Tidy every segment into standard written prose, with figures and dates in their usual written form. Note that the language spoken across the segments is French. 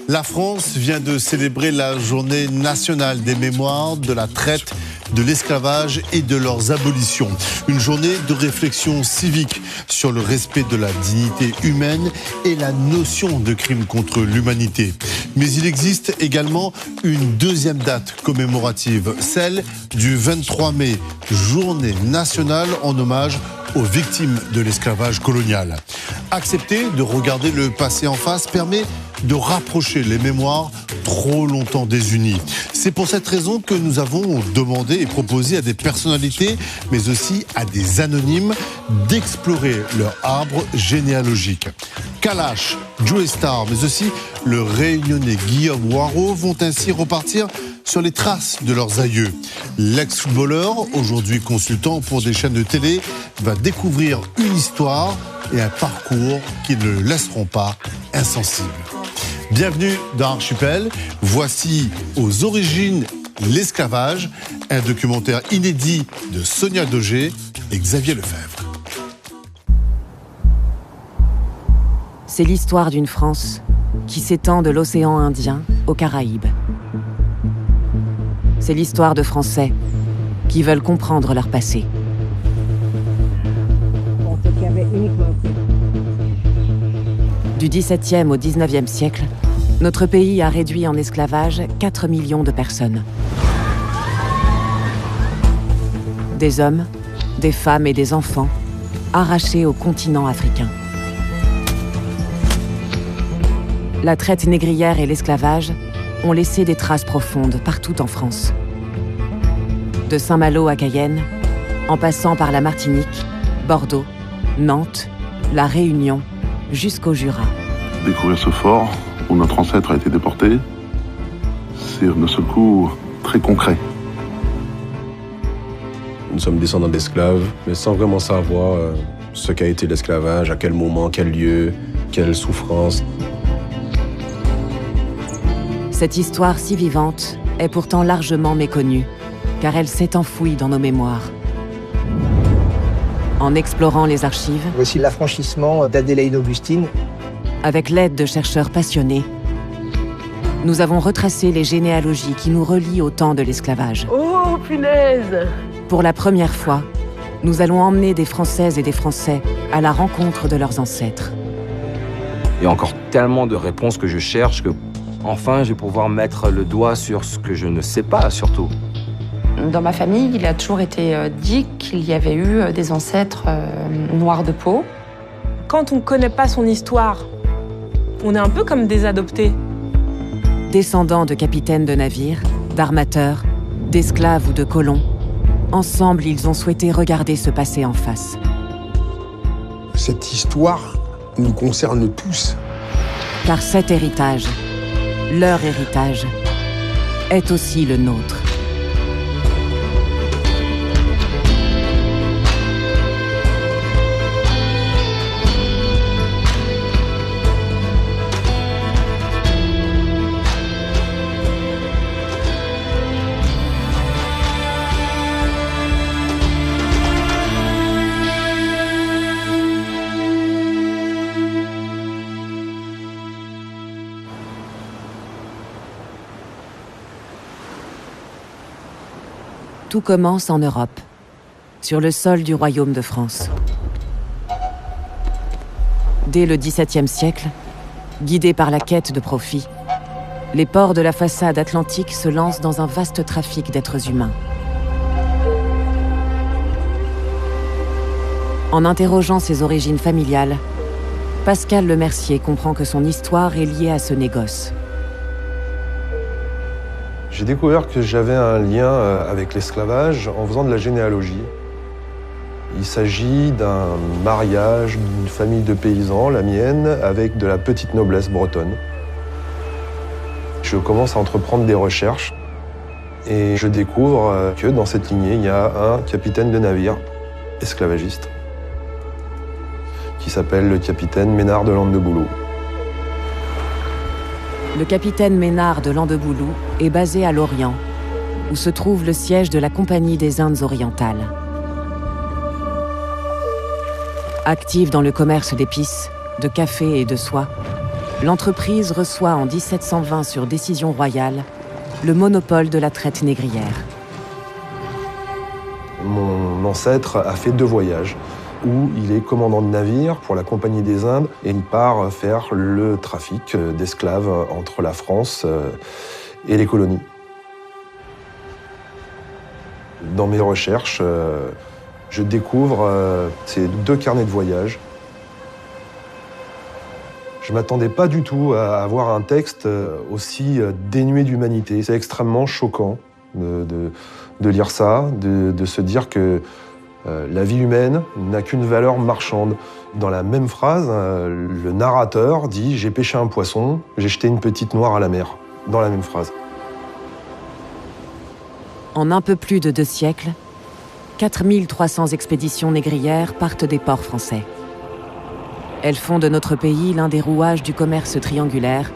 La France vient de célébrer la journée nationale des mémoires de la traite, de l'esclavage et de leurs abolitions. Une journée de réflexion civique sur le respect de la dignité humaine et la notion de crime contre l'humanité. Mais il existe également une deuxième date commémorative, celle du 23 mai, journée nationale en hommage aux victimes de l'esclavage colonial. Accepter de regarder le passé en face permet de rapprocher les mémoires trop longtemps désunies. C'est pour cette raison que nous avons demandé et proposé à des personnalités, mais aussi à des anonymes, d'explorer leur arbre généalogique. Kalash, Joe Star, mais aussi le réunionnais Guillaume Waro vont ainsi repartir sur les traces de leurs aïeux. L'ex-footballeur, aujourd'hui consultant pour des chaînes de télé, va découvrir une histoire et un parcours qui ne le laisseront pas insensible. Bienvenue dans Archipel. Voici Aux origines l'esclavage, un documentaire inédit de Sonia Dogé et Xavier Lefebvre. C'est l'histoire d'une France qui s'étend de l'océan Indien aux Caraïbes. C'est l'histoire de Français qui veulent comprendre leur passé. Du XVIIe au XIXe siècle, notre pays a réduit en esclavage 4 millions de personnes. Des hommes, des femmes et des enfants arrachés au continent africain. La traite négrière et l'esclavage ont laissé des traces profondes partout en France. De Saint-Malo à Cayenne, en passant par la Martinique, Bordeaux, Nantes, La Réunion, jusqu'au Jura. Découvrir ce fort où notre ancêtre a été déporté, c'est de ce coup très concret. Nous sommes descendants d'esclaves, mais sans vraiment savoir ce qu'a été l'esclavage, à quel moment, quel lieu, quelle souffrance. Cette histoire si vivante est pourtant largement méconnue, car elle s'est enfouie dans nos mémoires. En explorant les archives, voici l'affranchissement d'Adélaïde Augustine. Avec l'aide de chercheurs passionnés, nous avons retracé les généalogies qui nous relient au temps de l'esclavage. Oh, punaise! Pour la première fois, nous allons emmener des Françaises et des Français à la rencontre de leurs ancêtres. Il y a encore tellement de réponses que je cherche que, enfin, je vais pouvoir mettre le doigt sur ce que je ne sais pas, surtout. Dans ma famille, il a toujours été dit qu'il y avait eu des ancêtres noirs de peau. Quand on ne connaît pas son histoire, on est un peu comme des adoptés. Descendants de capitaines de navires, d'armateurs, d'esclaves ou de colons, ensemble, ils ont souhaité regarder ce passé en face. Cette histoire nous concerne tous. Car cet héritage, leur héritage, est aussi le nôtre. Tout commence en Europe, sur le sol du royaume de France. Dès le XVIIe siècle, guidés par la quête de profit, les ports de la façade atlantique se lancent dans un vaste trafic d'êtres humains. En interrogeant ses origines familiales, Pascal Lemercier comprend que son histoire est liée à ce négoce. J'ai découvert que j'avais un lien avec l'esclavage en faisant de la généalogie. Il s'agit d'un mariage d'une famille de paysans, la mienne, avec de la petite noblesse bretonne. Je commence à entreprendre des recherches. Et je découvre que dans cette lignée, il y a un capitaine de navire esclavagiste qui s'appelle le capitaine Ménard de Landeboulou. Le capitaine Ménard de Landeboulou est basé à Lorient, où se trouve le siège de la Compagnie des Indes orientales. Active dans le commerce d'épices, de café et de soie, l'entreprise reçoit en 1720 sur décision royale le monopole de la traite négrière. Mon ancêtre a fait 2 voyages où il est commandant de navire pour la Compagnie des Indes et il part faire le trafic d'esclaves entre la France et les colonies. Dans mes recherches, je découvre ces 2 carnets de voyage. Je ne m'attendais pas du tout à avoir un texte aussi dénué d'humanité. C'est extrêmement choquant de lire ça, de se dire que la vie humaine n'a qu'une valeur marchande. Dans la même phrase, le narrateur dit « J'ai pêché un poisson, j'ai jeté une petite noire à la mer ». Dans la même phrase. En un peu plus de 2 siècles, 4300 expéditions négrières partent des ports français. Elles font de notre pays l'un des rouages du commerce triangulaire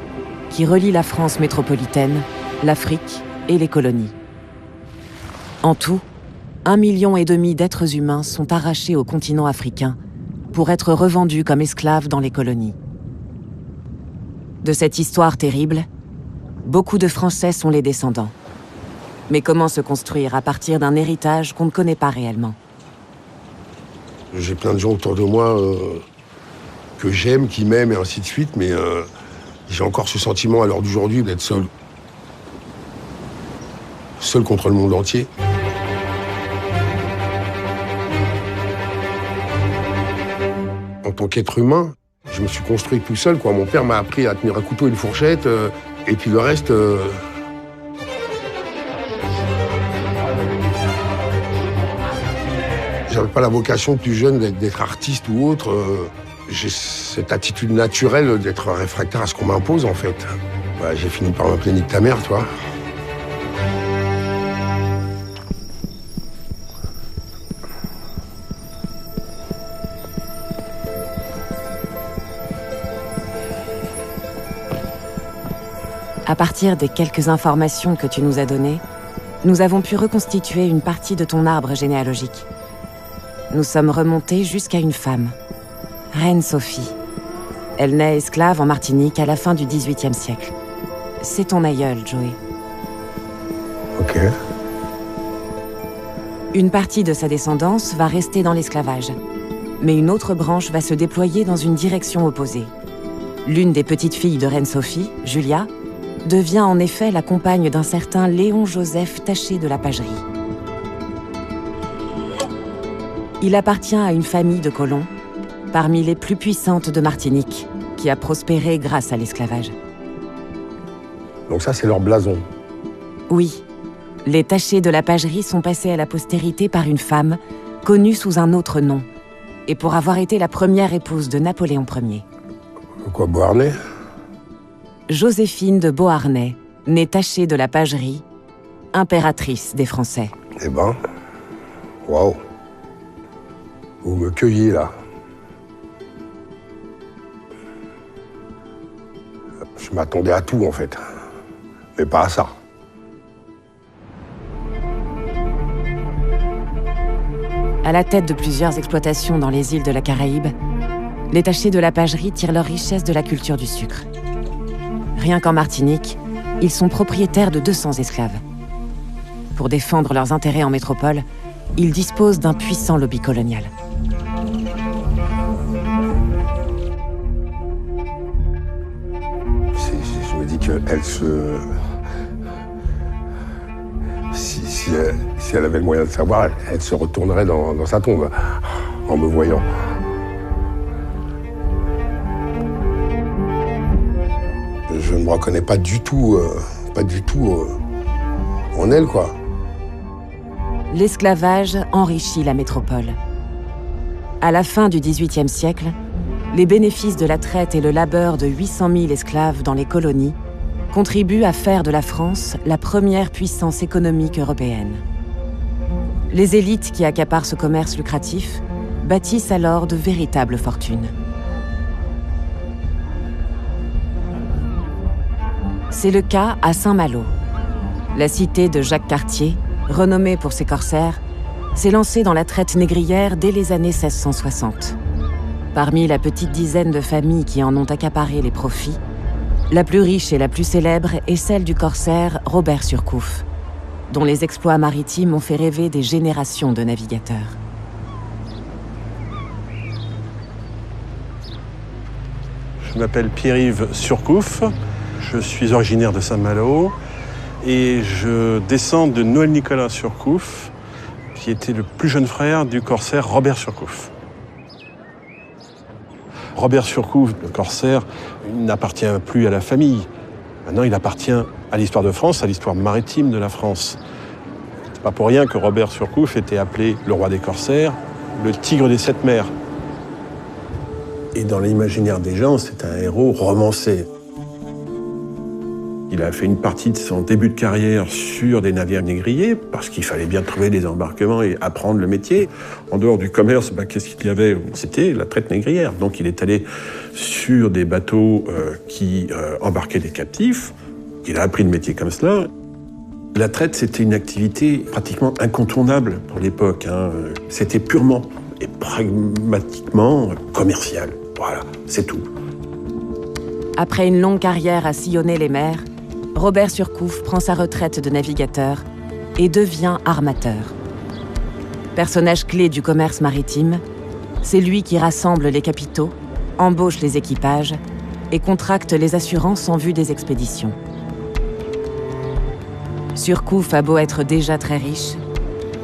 qui relie la France métropolitaine, l'Afrique et les colonies. En tout, 1,5 million d'êtres humains sont arrachés au continent africain pour être revendus comme esclaves dans les colonies. De cette histoire terrible, beaucoup de Français sont les descendants. Mais comment se construire à partir d'un héritage qu'on ne connaît pas réellement? J'ai plein de gens autour de moi que j'aime, qui m'aiment et ainsi de suite, mais j'ai encore ce sentiment à l'heure d'aujourd'hui d'être seul. Seul contre le monde entier. En tant qu'être humain, je me suis construit tout seul, quoi. Mon père m'a appris à tenir un couteau et une fourchette, et puis le reste... J'avais pas la vocation plus jeune d'être artiste ou autre. J'ai cette attitude naturelle d'être réfractaire à ce qu'on m'impose, en fait. Bah, j'ai fini par m'appeler Nique ta mère, toi. À partir des quelques informations que tu nous as données, nous avons pu reconstituer une partie de ton arbre généalogique. Nous sommes remontés jusqu'à une femme, Reine Sophie. Elle naît esclave en Martinique à la fin du XVIIIe siècle. C'est ton aïeul, Joey. Ok. Une partie de sa descendance va rester dans l'esclavage, mais une autre branche va se déployer dans une direction opposée. L'une des petites filles de Reine Sophie, Julia, devient en effet la compagne d'un certain Léon-Joseph Taché de la Pagerie. Il appartient à une famille de colons, parmi les plus puissantes de Martinique, qui a prospéré grâce à l'esclavage. Donc ça, c'est leur blason. Oui, les Tachés de la Pagerie sont passés à la postérité par une femme, connue sous un autre nom, et pour avoir été la première épouse de Napoléon Ier. Quoi, Beauharnais? Joséphine de Beauharnais, née Tachée de la Pagerie, impératrice des Français. Eh ben, waouh. Vous me cueillez, là. Je m'attendais à tout, en fait. Mais pas à ça. À la tête de plusieurs exploitations dans les îles de la Caraïbe, les Tachés de la Pagerie tirent leur richesse de la culture du sucre. Rien qu'en Martinique, ils sont propriétaires de 200 esclaves. Pour défendre leurs intérêts en métropole, ils disposent d'un puissant lobby colonial. Je me dis qu'elle se... Si elle avait le moyen de savoir, elle se retournerait dans sa tombe en me voyant. Je ne me reconnais pas du tout en elle, quoi. L'esclavage enrichit la métropole. À la fin du XVIIIe siècle, les bénéfices de la traite et le labeur de 800 000 esclaves dans les colonies contribuent à faire de la France la première puissance économique européenne. Les élites qui accaparent ce commerce lucratif bâtissent alors de véritables fortunes. C'est le cas à Saint-Malo. La cité de Jacques Cartier, renommée pour ses corsaires, s'est lancée dans la traite négrière dès les années 1660. Parmi la petite dizaine de familles qui en ont accaparé les profits, la plus riche et la plus célèbre est celle du corsaire Robert Surcouf, dont les exploits maritimes ont fait rêver des générations de navigateurs. Je m'appelle Pierre-Yves Surcouf, je suis originaire de Saint-Malo et je descends de Noël-Nicolas Surcouf, qui était le plus jeune frère du corsaire Robert Surcouf. Robert Surcouf, le corsaire, n'appartient plus à la famille. Maintenant, il appartient à l'histoire de France, à l'histoire maritime de la France. C'est pas pour rien que Robert Surcouf était appelé le roi des corsaires, le tigre des sept mers. Et dans l'imaginaire des gens, c'est un héros romancé. Il a fait une partie de son début de carrière sur des navires négriers, parce qu'il fallait bien trouver des embarquements et apprendre le métier. En dehors du commerce, qu'est-ce qu'il y avait? C'était la traite négrière. Donc il est allé sur des bateaux qui embarquaient des captifs. Il a appris le métier comme cela. La traite, c'était une activité pratiquement incontournable pour l'époque. C'était purement et pragmatiquement commercial. Voilà, c'est tout. Après une longue carrière à sillonner les mers, Robert Surcouf prend sa retraite de navigateur et devient armateur. Personnage clé du commerce maritime, c'est lui qui rassemble les capitaux, embauche les équipages et contracte les assurances en vue des expéditions. Surcouf a beau être déjà très riche,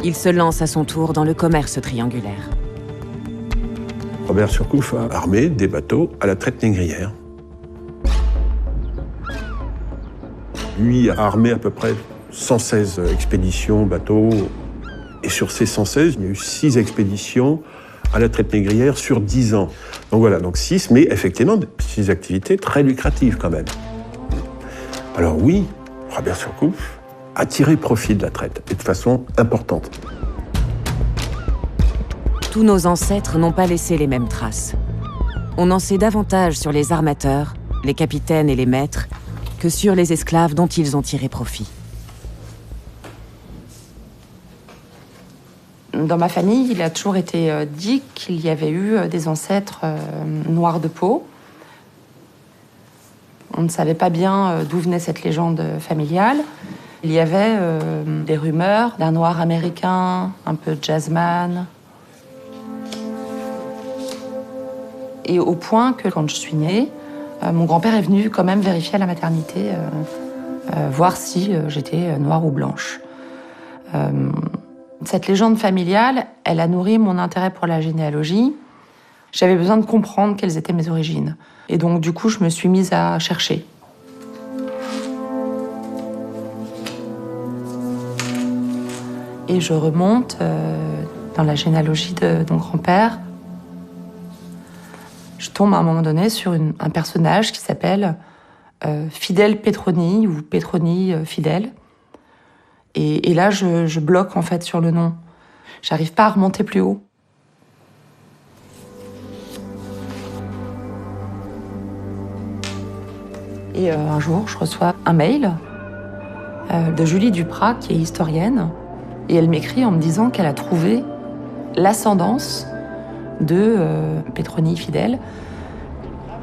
il se lance à son tour dans le commerce triangulaire. Robert Surcouf a armé des bateaux à la traite négrière. Lui a armé à peu près 116 expéditions, bateaux. Et sur ces 116, il y a eu 6 expéditions à la traite négrière sur 10 ans. Donc voilà, donc 6, mais effectivement, 6 activités très lucratives quand même. Alors oui, Robert Surcouf a tiré profit de la traite, et de façon importante. Tous nos ancêtres n'ont pas laissé les mêmes traces. On en sait davantage sur les armateurs, les capitaines et les maîtres, que sur les esclaves dont ils ont tiré profit. Dans ma famille, il a toujours été dit qu'il y avait eu des ancêtres noirs de peau. On ne savait pas bien d'où venait cette légende familiale. Il y avait des rumeurs d'un noir américain, un peu jazzman. Et au point que quand je suis née, mon grand-père est venu quand même vérifier à la maternité, voir si j'étais noire ou blanche. Cette légende familiale, elle a nourri mon intérêt pour la généalogie. J'avais besoin de comprendre quelles étaient mes origines. Et donc, du coup, je me suis mise à chercher. Et je remonte dans la généalogie de mon grand-père. Je tombe à un moment donné sur un personnage qui s'appelle Fidèle Petroni, ou Petroni Fidèle. Et là, je bloque en fait sur le nom. J'arrive pas à remonter plus haut. Et un jour, je reçois un mail de Julie Duprat, qui est historienne, et elle m'écrit en me disant qu'elle a trouvé l'ascendance de Petroni Fidèle.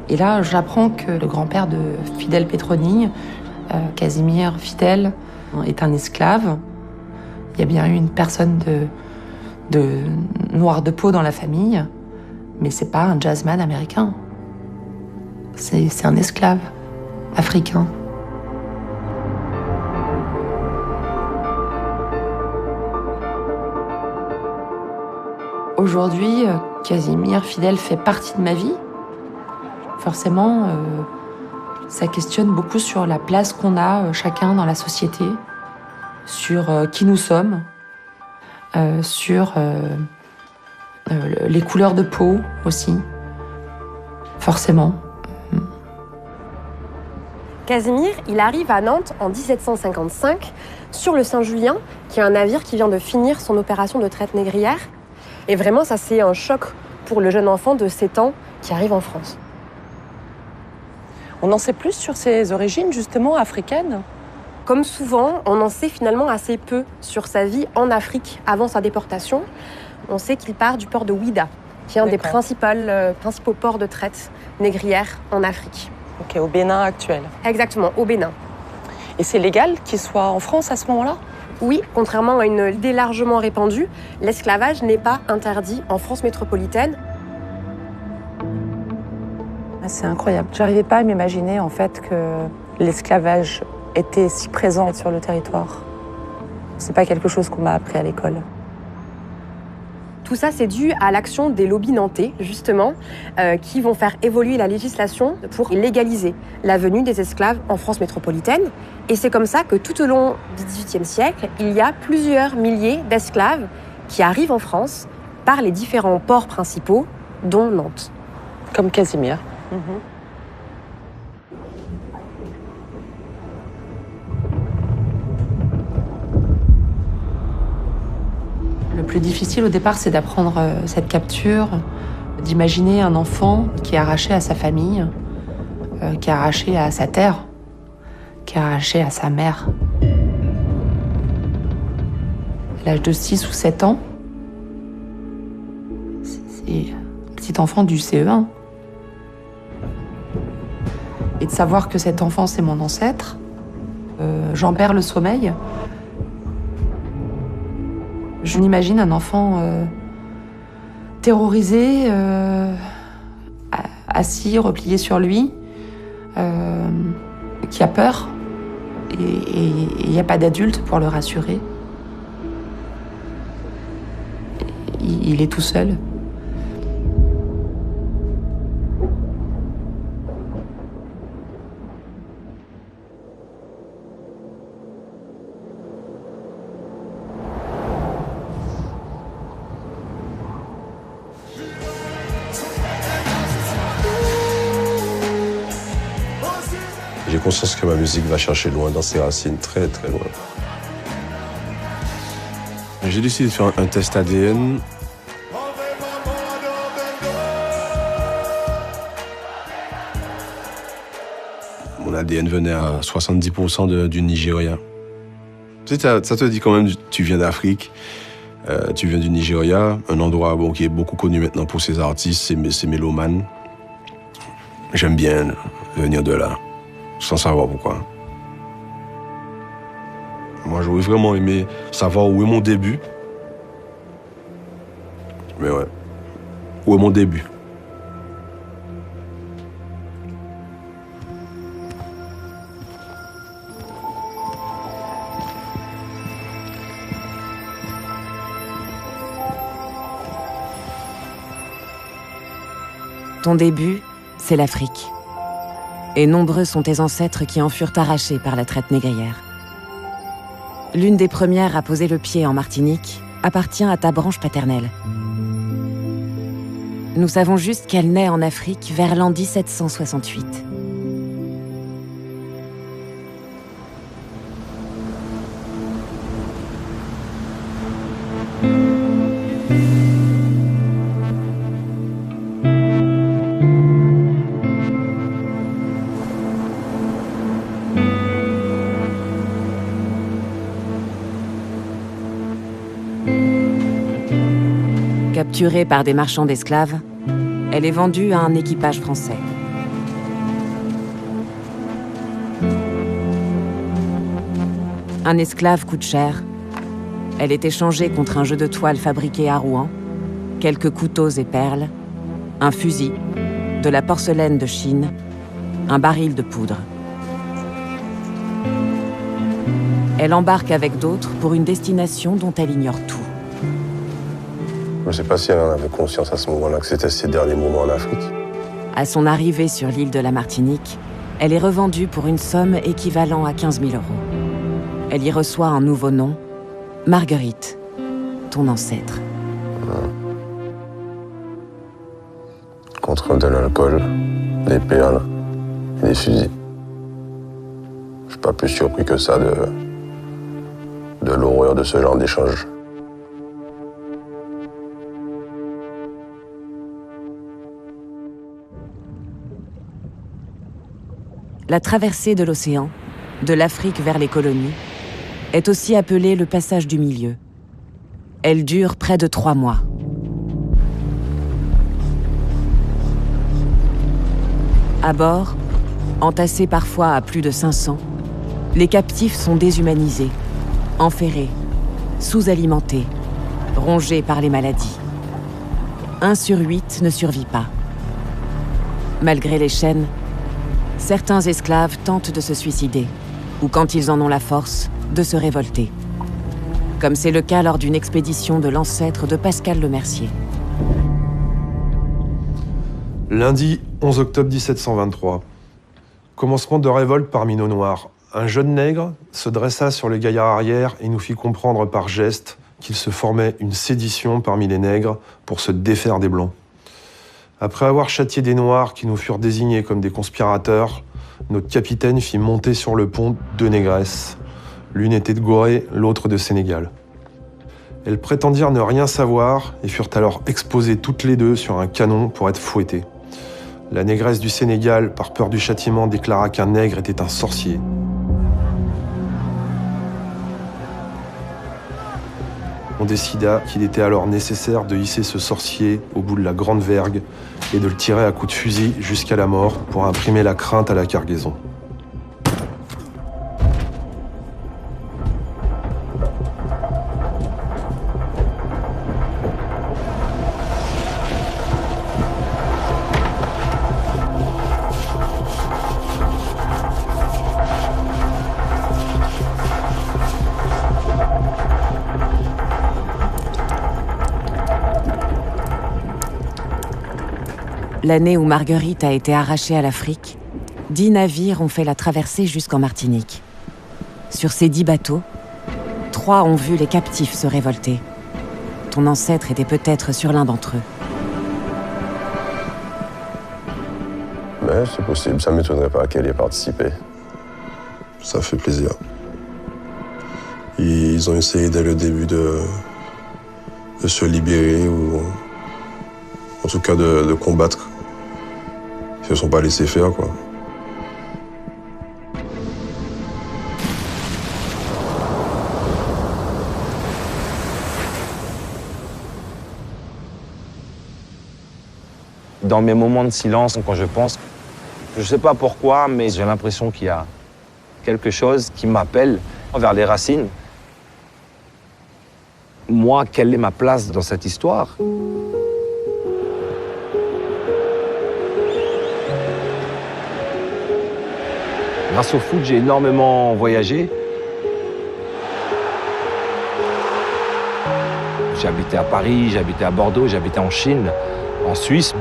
Et là, j'apprends que le grand-père de Fidèle Petroni, Casimir Fidèle, est un esclave. Il y a bien eu une personne de noir de peau dans la famille, mais c'est pas un jazzman américain. C'est un esclave africain. Aujourd'hui, Casimir Fidèle fait partie de ma vie. Forcément, ça questionne beaucoup sur la place qu'on a chacun dans la société, sur qui nous sommes, sur les couleurs de peau aussi, forcément. Casimir, il arrive à Nantes en 1755 sur le Saint-Julien, qui est un navire qui vient de finir son opération de traite négrière. Et vraiment, ça c'est un choc pour le jeune enfant de 7 ans qui arrive en France. On en sait plus sur ses origines, justement, africaines ? Comme souvent, on en sait finalement assez peu sur sa vie en Afrique avant sa déportation. On sait qu'il part du port de Ouidah, qui est un des principaux ports de traite négrière en Afrique. Ok, au Bénin actuel. Exactement, au Bénin. Et c'est légal qu'il soit en France à ce moment-là ? Oui, contrairement à une idée largement répandue, l'esclavage n'est pas interdit en France métropolitaine. C'est incroyable. J'arrivais pas à m'imaginer en fait que l'esclavage était si présent sur le territoire. C'est pas quelque chose qu'on m'a appris à l'école. Tout ça, c'est dû à l'action des lobbies nantais, justement, qui vont faire évoluer la législation pour légaliser la venue des esclaves en France métropolitaine. Et c'est comme ça que tout au long du XVIIIe siècle, il y a plusieurs milliers d'esclaves qui arrivent en France par les différents ports principaux, dont Nantes. Comme Casimir. Le plus difficile au départ, c'est d'apprendre cette capture, d'imaginer un enfant qui est arraché à sa famille, qui est arraché à sa terre, qui est arraché à sa mère. À l'âge de 6 ou 7 ans, c'est un petit enfant du CE1. Et de savoir que cet enfant, c'est mon ancêtre, j'en perds le sommeil. Je m'imagine un enfant terrorisé, assis, replié sur lui, qui a peur, et il n'y a pas d'adulte pour le rassurer. Il est tout seul. J'ai conscience que ma musique va chercher loin dans ses racines, très très loin. J'ai décidé de faire un test ADN. Mon ADN venait à 70% du Nigeria. Tu sais, ça te dit quand même, tu viens d'Afrique, tu viens du Nigeria, un endroit qui est beaucoup connu maintenant pour ses artistes, ses mélomanes. J'aime bien venir de là, sans savoir pourquoi. Moi, j'aurais vraiment aimé savoir où est mon début. Mais ouais, où est mon début? Ton début, c'est l'Afrique. Et nombreux sont tes ancêtres qui en furent arrachés par la traite négrière. L'une des premières à poser le pied en Martinique appartient à ta branche paternelle. Nous savons juste qu'elle naît en Afrique vers l'an 1768. Capturée par des marchands d'esclaves, elle est vendue à un équipage français. Un esclave coûte cher. Elle est échangée contre un jeu de toile fabriqué à Rouen, quelques couteaux et perles, un fusil, de la porcelaine de Chine, un baril de poudre. Elle embarque avec d'autres pour une destination dont elle ignore tout. Je ne sais pas si elle en avait conscience à ce moment-là que c'était ses derniers moments en Afrique. À son arrivée sur l'île de la Martinique, elle est revendue pour une somme équivalent à 15 000 €. Elle y reçoit un nouveau nom, Marguerite, ton ancêtre. Contre de l'alcool, des perles et des fusils. Je suis pas plus surpris que ça de l'horreur de ce genre d'échange. La traversée de l'océan, de l'Afrique vers les colonies, est aussi appelée le passage du milieu. Elle dure près de 3 mois. À bord, entassés parfois à plus de 500, les captifs sont déshumanisés, enferrés, sous-alimentés, rongés par les maladies. 1 sur 8 ne survit pas. Malgré les chaînes, certains esclaves tentent de se suicider, ou quand ils en ont la force, de se révolter. Comme c'est le cas lors d'une expédition de l'ancêtre de Pascal Lemercier. Lundi 11 octobre 1723. Commencement de révolte parmi nos Noirs. Un jeune nègre se dressa sur le gaillard arrière et nous fit comprendre par gestes qu'il se formait une sédition parmi les nègres pour se défaire des Blancs. Après avoir châtié des Noirs qui nous furent désignés comme des conspirateurs, notre capitaine fit monter sur le pont 2 négresses. L'une était de Gorée, l'autre de Sénégal. Elles prétendirent ne rien savoir et furent alors exposées toutes les deux sur un canon pour être fouettées. La négresse du Sénégal, par peur du châtiment, déclara qu'un nègre était un sorcier. On décida qu'il était alors nécessaire de hisser ce sorcier au bout de la grande vergue et de le tirer à coups de fusil jusqu'à la mort pour imprimer la crainte à la cargaison. L'année où Marguerite a été arrachée à l'Afrique, 10 navires ont fait la traversée jusqu'en Martinique. Sur ces 10 bateaux, 3 ont vu les captifs se révolter. Ton ancêtre était peut-être sur l'un d'entre eux. Mais c'est possible, ça ne m'étonnerait pas qu'elle y ait participé. Ça fait plaisir. Ils ont essayé dès le début de se libérer ou en tout cas de combattre. Ils ne se sont pas laissés faire, quoi. Dans mes moments de silence, quand je pense, je ne sais pas pourquoi, mais j'ai l'impression qu'il y a quelque chose qui m'appelle vers les racines. Moi, quelle est ma place dans cette histoire ? Grâce au foot, j'ai énormément voyagé. J'ai habité à Paris, j'ai habité à Bordeaux, j'ai habité en Chine, en Suisse.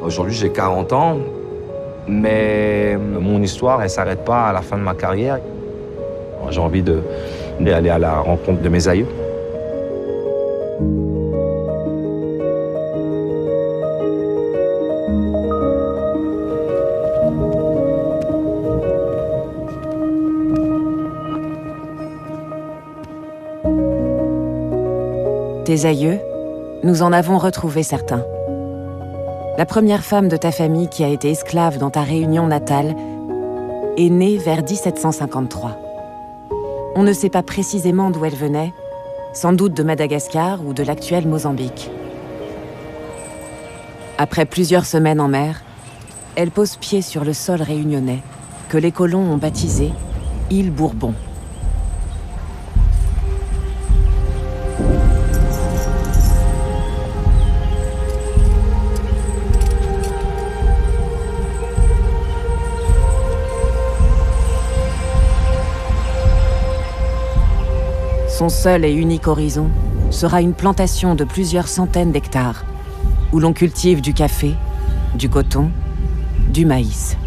Aujourd'hui, j'ai 40 ans, mais mon histoire, elle ne s'arrête pas à la fin de ma carrière. J'ai envie d'aller à la rencontre de mes aïeux. Tes aïeux, nous en avons retrouvé certains. La première femme de ta famille qui a été esclave dans ta Réunion natale est née vers 1753. On ne sait pas précisément d'où elle venait, sans doute de Madagascar ou de l'actuel Mozambique. Après plusieurs semaines en mer, elle pose pied sur le sol réunionnais, que les colons ont baptisé île Bourbon. Son seul et unique horizon sera une plantation de plusieurs centaines d'hectares, où l'on cultive du café, du coton, du maïs.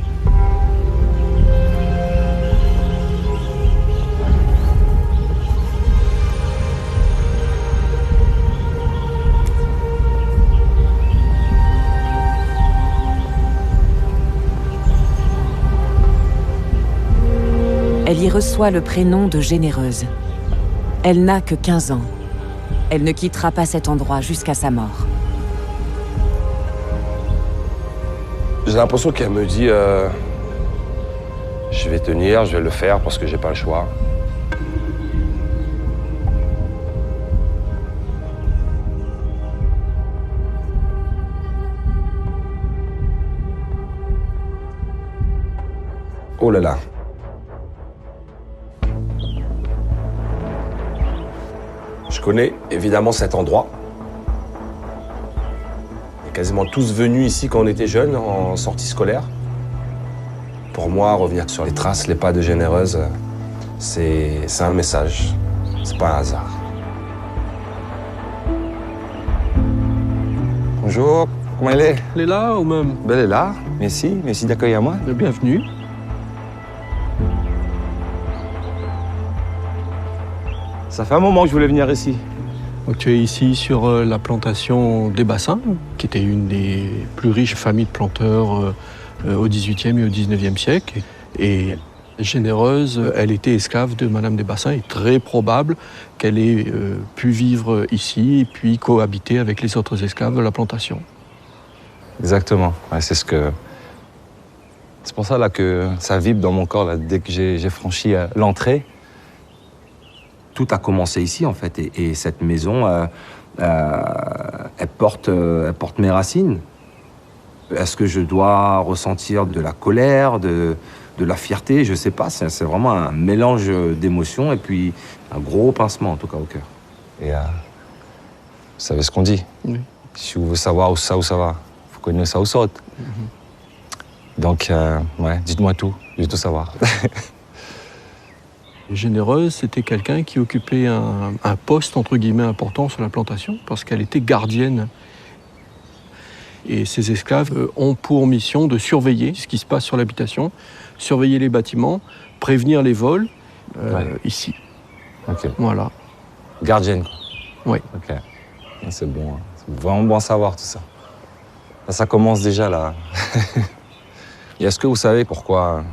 reçoit le prénom de Généreuse. Elle n'a que 15 ans. Elle ne quittera pas cet endroit jusqu'à sa mort. J'ai l'impression qu'elle me dit je vais tenir, je vais le faire parce que j'ai pas le choix. Oh là là. Je connais évidemment cet endroit. On est quasiment tous venus ici quand on était jeunes, en sortie scolaire. Pour moi, revenir sur les traces, les pas de Généreuse, c'est un message. C'est pas un hasard. Bonjour, comment elle est? Elle est là ou même? Elle est là, merci d'accueillir moi. Bienvenue. Ça fait un moment que je voulais venir ici. Donc, tu es ici sur la plantation des Bassins, qui était une des plus riches familles de planteurs au XVIIIe et au XIXe siècle. Et Généreuse, elle était esclave de Madame des Bassins. Il est très probable qu'elle ait pu vivre ici et puis cohabiter avec les autres esclaves de la plantation. Exactement. Ouais, c'est pour ça là, que ça vibre dans mon corps là, dès que j'ai franchi l'entrée. Tout a commencé ici, en fait, et cette maison, elle porte mes racines. Est-ce que je dois ressentir de la colère, de la fierté? Je sais pas, c'est vraiment un mélange d'émotions et puis un gros pincement, en tout cas, au cœur. Et vous savez ce qu'on dit? Oui. Si vous voulez savoir où ça va, il faut connaître ça où saute. Donc, ouais, dites-moi tout, je veux tout savoir. Généreuse, c'était quelqu'un qui occupait un poste, entre guillemets, important sur la plantation, parce qu'elle était gardienne. Et ces esclaves ont pour mission de surveiller ce qui se passe sur l'habitation, surveiller les bâtiments, prévenir les vols, ici. Ok. Voilà. Gardienne. Oui. Ok. C'est bon. Hein. C'est vraiment bon à savoir tout ça. Ça commence déjà là. Et est-ce que vous savez pourquoi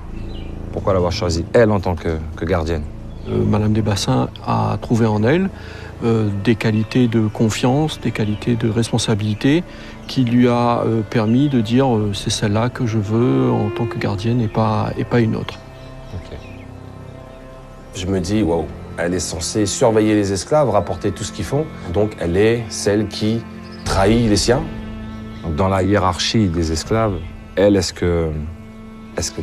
l'avoir choisie, elle, en tant que gardienne? Madame des Bassins a trouvé en elle des qualités de confiance, des qualités de responsabilité qui lui a permis de dire c'est celle-là que je veux en tant que gardienne et pas une autre. Okay. Je me dis, waouh, elle est censée surveiller les esclaves, rapporter tout ce qu'ils font, donc elle est celle qui trahit les siens. Donc, dans la hiérarchie des esclaves, elle, est-ce que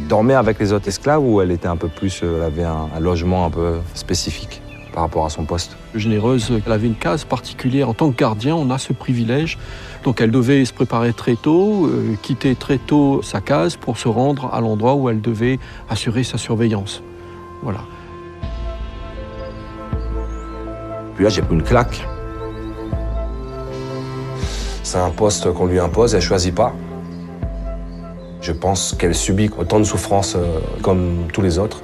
dormait avec les autres esclaves ou elle était un peu plus, elle avait un logement un peu spécifique par rapport à son poste? Généreuse, elle avait une case particulière. En tant que gardien, on a ce privilège. Donc elle devait se préparer très tôt, quitter très tôt sa case pour se rendre à l'endroit où elle devait assurer sa surveillance. Voilà. Puis là, j'ai pris une claque. C'est un poste qu'on lui impose, elle ne choisit pas. Je pense qu'elle subit autant de souffrances comme tous les autres.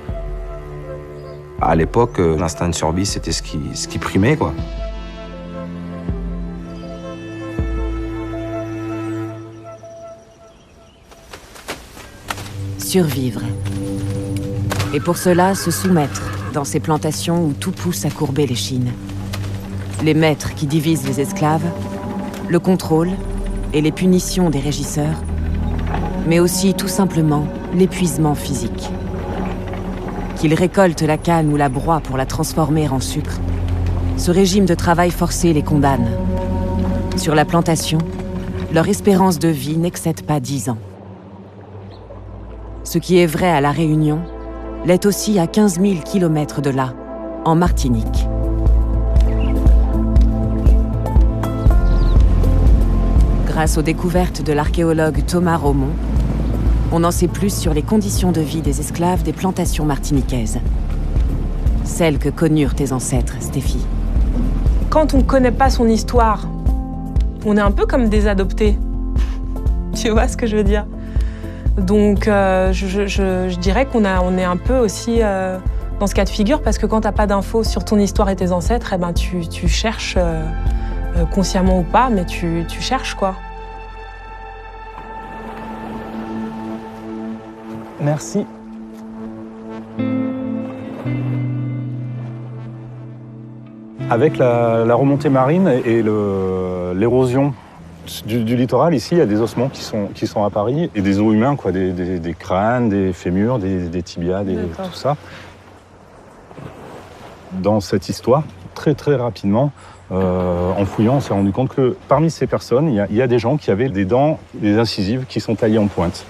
À l'époque, l'instinct de survie, c'était ce qui primait, quoi. Survivre. Et pour cela, se soumettre dans ces plantations où tout pousse à courber l'échine. Les maîtres qui divisent les esclaves, le contrôle et les punitions des régisseurs, mais aussi tout simplement l'épuisement physique. Qu'ils récoltent la canne ou la broie pour la transformer en sucre, ce régime de travail forcé les condamne. Sur la plantation, leur espérance de vie n'excède pas 10 ans. Ce qui est vrai à La Réunion l'est aussi à 15 000 kilomètres de là, en Martinique. Grâce aux découvertes de l'archéologue Thomas Romont, on en sait plus sur les conditions de vie des esclaves des plantations martiniquaises. Celles que connurent tes ancêtres, Stéphie. Quand on ne connaît pas son histoire, on est un peu comme des adoptés. Tu vois ce que je veux dire? Donc je dirais qu'on est un peu aussi dans ce cas de figure, parce que quand tu n'as pas d'infos sur ton histoire et tes ancêtres, eh ben tu cherches, consciemment ou pas, mais tu cherches, quoi. Merci. Avec la remontée marine et l'érosion du littoral, ici, il y a des ossements qui sont apparus et des os humains, quoi, des crânes, des fémurs, des tibias, tout ça. Dans cette histoire, très très rapidement, en fouillant, on s'est rendu compte que parmi ces personnes, il y a des gens qui avaient des dents, des incisives qui sont taillées en pointe.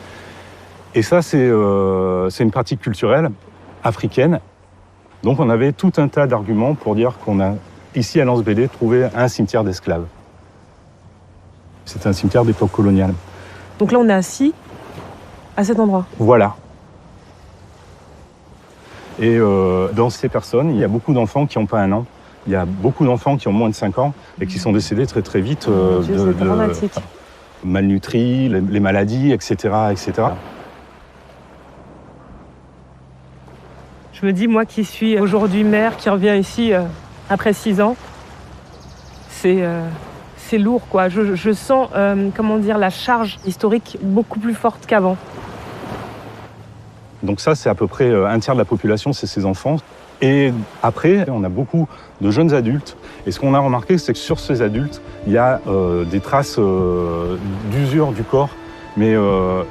Et ça, c'est une pratique culturelle africaine. Donc on avait tout un tas d'arguments pour dire qu'on a, ici à Lens-Bélé, trouvé un cimetière d'esclaves. C'est un cimetière d'époque coloniale. Donc là, on est assis à cet endroit. Voilà. Et dans ces personnes, il y a beaucoup d'enfants qui n'ont pas 1 an. Il y a beaucoup d'enfants qui ont moins de 5 ans et qui sont décédés très très vite malnutris, les maladies, etc., etc. Je me dis, moi qui suis aujourd'hui mère, qui revient ici après 6 ans, c'est lourd, quoi. Je sens, comment dire, la charge historique beaucoup plus forte qu'avant. Donc ça, c'est à peu près 1/3 de la population, c'est ces enfants. Et après, on a beaucoup de jeunes adultes. Et ce qu'on a remarqué, c'est que sur ces adultes, il y a des traces d'usure du corps, mais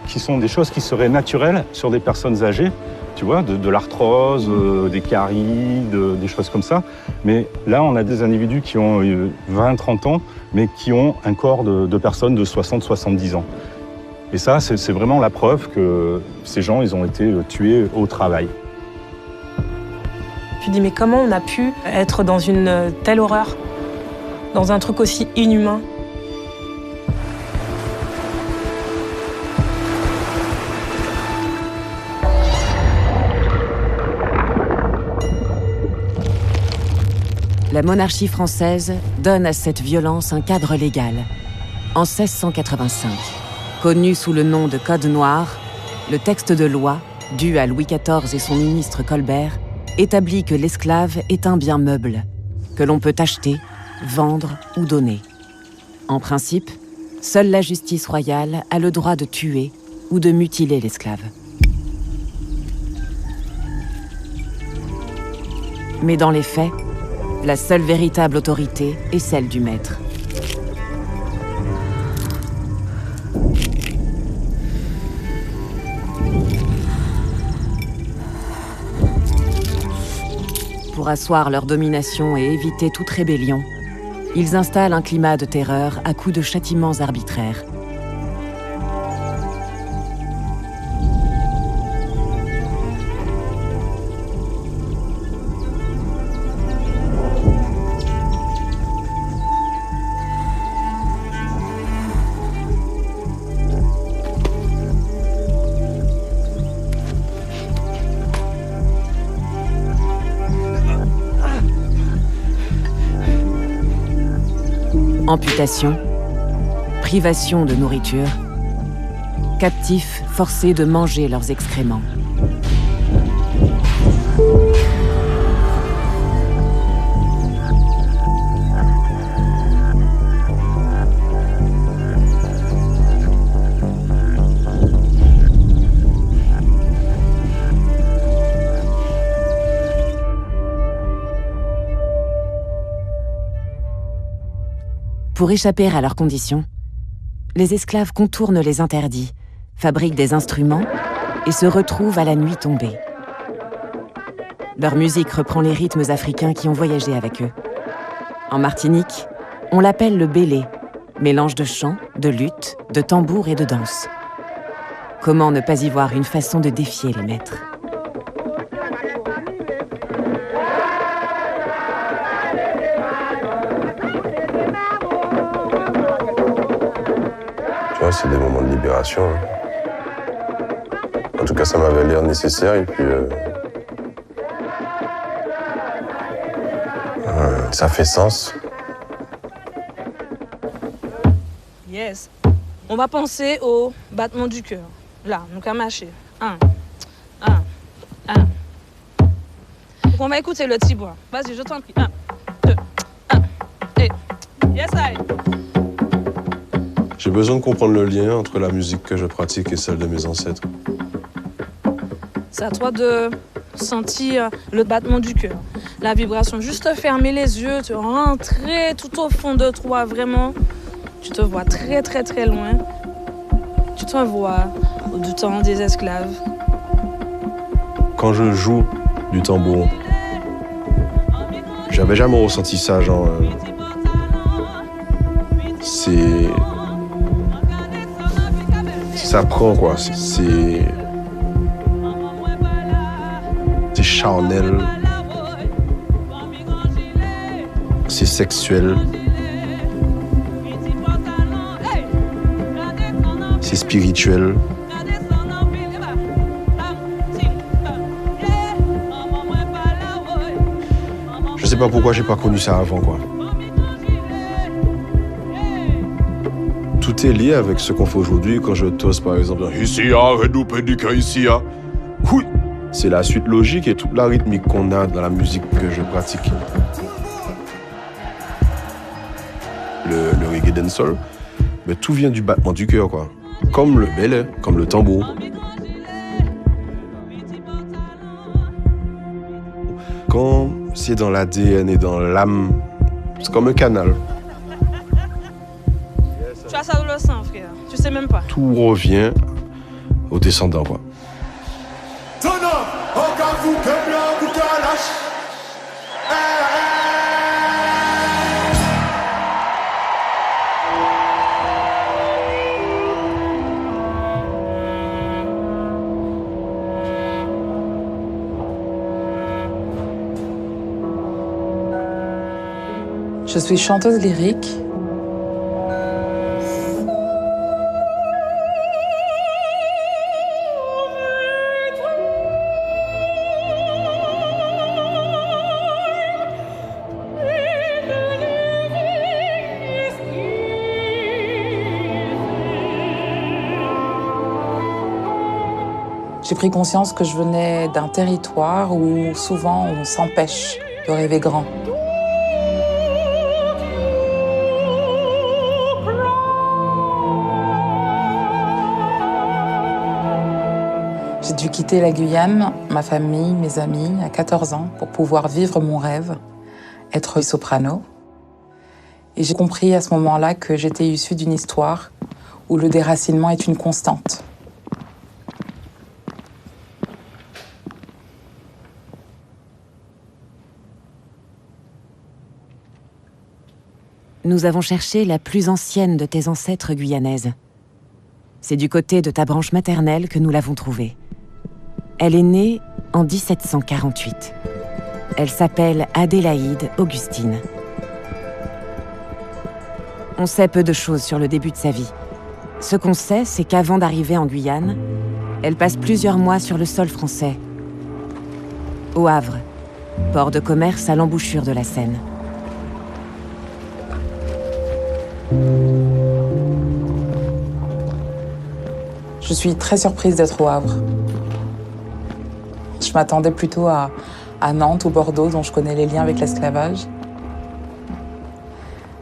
qui sont des choses qui seraient naturelles sur des personnes âgées. Tu vois, de l'arthrose, des caries, des choses comme ça. Mais là, on a des individus qui ont 20-30 ans, mais qui ont un corps de personnes de 60-70 ans. Et ça, c'est vraiment la preuve que ces gens, ils ont été tués au travail. Tu dis, mais comment on a pu être dans une telle horreur, dans un truc aussi inhumain ? La monarchie française donne à cette violence un cadre légal. En 1685, connu sous le nom de Code noir, le texte de loi, dû à Louis XIV et son ministre Colbert, établit que l'esclave est un bien meuble, que l'on peut acheter, vendre ou donner. En principe, seule la justice royale a le droit de tuer ou de mutiler l'esclave. Mais dans les faits, la seule véritable autorité est celle du maître. Pour asseoir leur domination et éviter toute rébellion, ils installent un climat de terreur à coups de châtiments arbitraires. Amputation, privation de nourriture, captifs forcés de manger leurs excréments. Pour échapper à leurs conditions, les esclaves contournent les interdits, fabriquent des instruments et se retrouvent à la nuit tombée. Leur musique reprend les rythmes africains qui ont voyagé avec eux. En Martinique, on l'appelle le bélé, mélange de chant, de luth, de tambour et de danse. Comment ne pas y voir une façon de défier les maîtres ? C'est des moments de libération. En tout cas, ça m'avait l'air nécessaire et puis ça fait sens. Yes. On va penser au battement du cœur. Là, nous qu'à marcher. 1, 1, 1. On va écouter le tibois. Vas-y, je t'en prie. 1, 2, 1. Et yes, allez. J'ai besoin de comprendre le lien entre la musique que je pratique et celle de mes ancêtres. C'est à toi de sentir le battement du cœur. la vibration. Juste fermer les yeux, te rentrer tout au fond de toi, vraiment. Tu te vois très très très loin. Tu te vois du temps des esclaves. Quand je joue du tambour, j'avais jamais ressenti ça, genre... Ça prend, quoi. C'est charnel. C'est sexuel. C'est spirituel. Je sais pas pourquoi j'ai pas connu ça avant, quoi. Tout est lié avec ce qu'on fait aujourd'hui. Quand je tosse, par exemple, ici, ici, oui, c'est la suite logique et toute la rythmique qu'on a dans la musique que je pratique. Le reggae dancehall, mais tout vient du battement du cœur, quoi. Comme le belé, comme le tambour. Quand c'est dans l'ADN et dans l'âme, c'est comme un canal. Tu as ça dans le sang, frère. Tu sais même pas. Tout revient aux descendants, quoi. Je suis chanteuse lyrique. J'ai pris conscience que je venais d'un territoire où souvent on s'empêche de rêver grand. J'ai dû quitter la Guyane, ma famille, mes amis, à 14 ans, pour pouvoir vivre mon rêve, être soprano. Et j'ai compris à ce moment-là que j'étais issue d'une histoire où le déracinement est une constante. Nous avons cherché la plus ancienne de tes ancêtres guyanaises. C'est du côté de ta branche maternelle que nous l'avons trouvée. Elle est née en 1748. Elle s'appelle Adélaïde Augustine. On sait peu de choses sur le début de sa vie. Ce qu'on sait, c'est qu'avant d'arriver en Guyane, elle passe plusieurs mois sur le sol français, au Havre, port de commerce à l'embouchure de la Seine. Je suis très surprise d'être au Havre. Je m'attendais plutôt à Nantes ou Bordeaux, dont je connais les liens avec l'esclavage.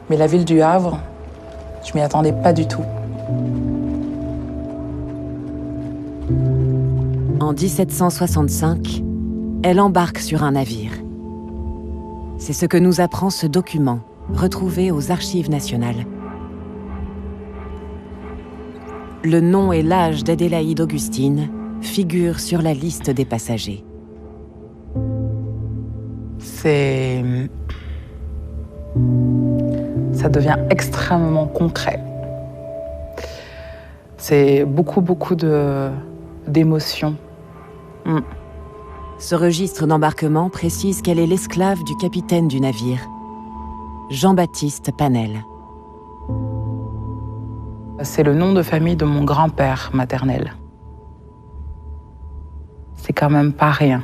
Mais la ville du Havre, je m'y attendais pas du tout. En 1765, elle embarque sur un navire. C'est ce que nous apprend ce document, retrouvé aux Archives nationales. Le nom et l'âge d'Adélaïde Augustine figurent sur la liste des passagers. Ça devient extrêmement concret. C'est beaucoup d'émotions. Ce registre d'embarquement précise qu'elle est l'esclave du capitaine du navire, Jean-Baptiste Panel. C'est le nom de famille de mon grand-père maternel. C'est quand même pas rien.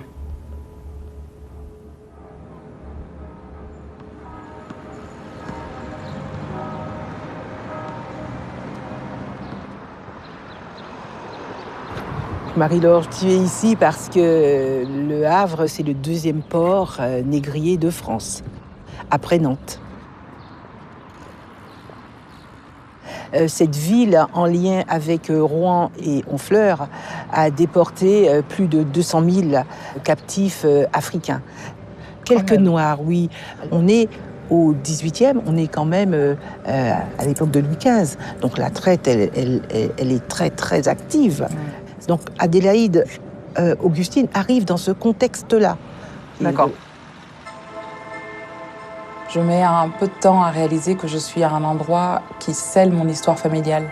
Marie-Laure, tu es ici parce que Le Havre, c'est le deuxième port négrier de France, après Nantes. Cette ville, en lien avec Rouen et Honfleur, a déporté plus de 200 000 captifs africains. Quelques noirs, oui. On est au 18e, on est quand même à l'époque de Louis XV. Donc la traite, elle est très, très active. Donc Adélaïde Augustine arrive dans ce contexte-là. D'accord. Je mets un peu de temps à réaliser que je suis à un endroit qui scelle mon histoire familiale.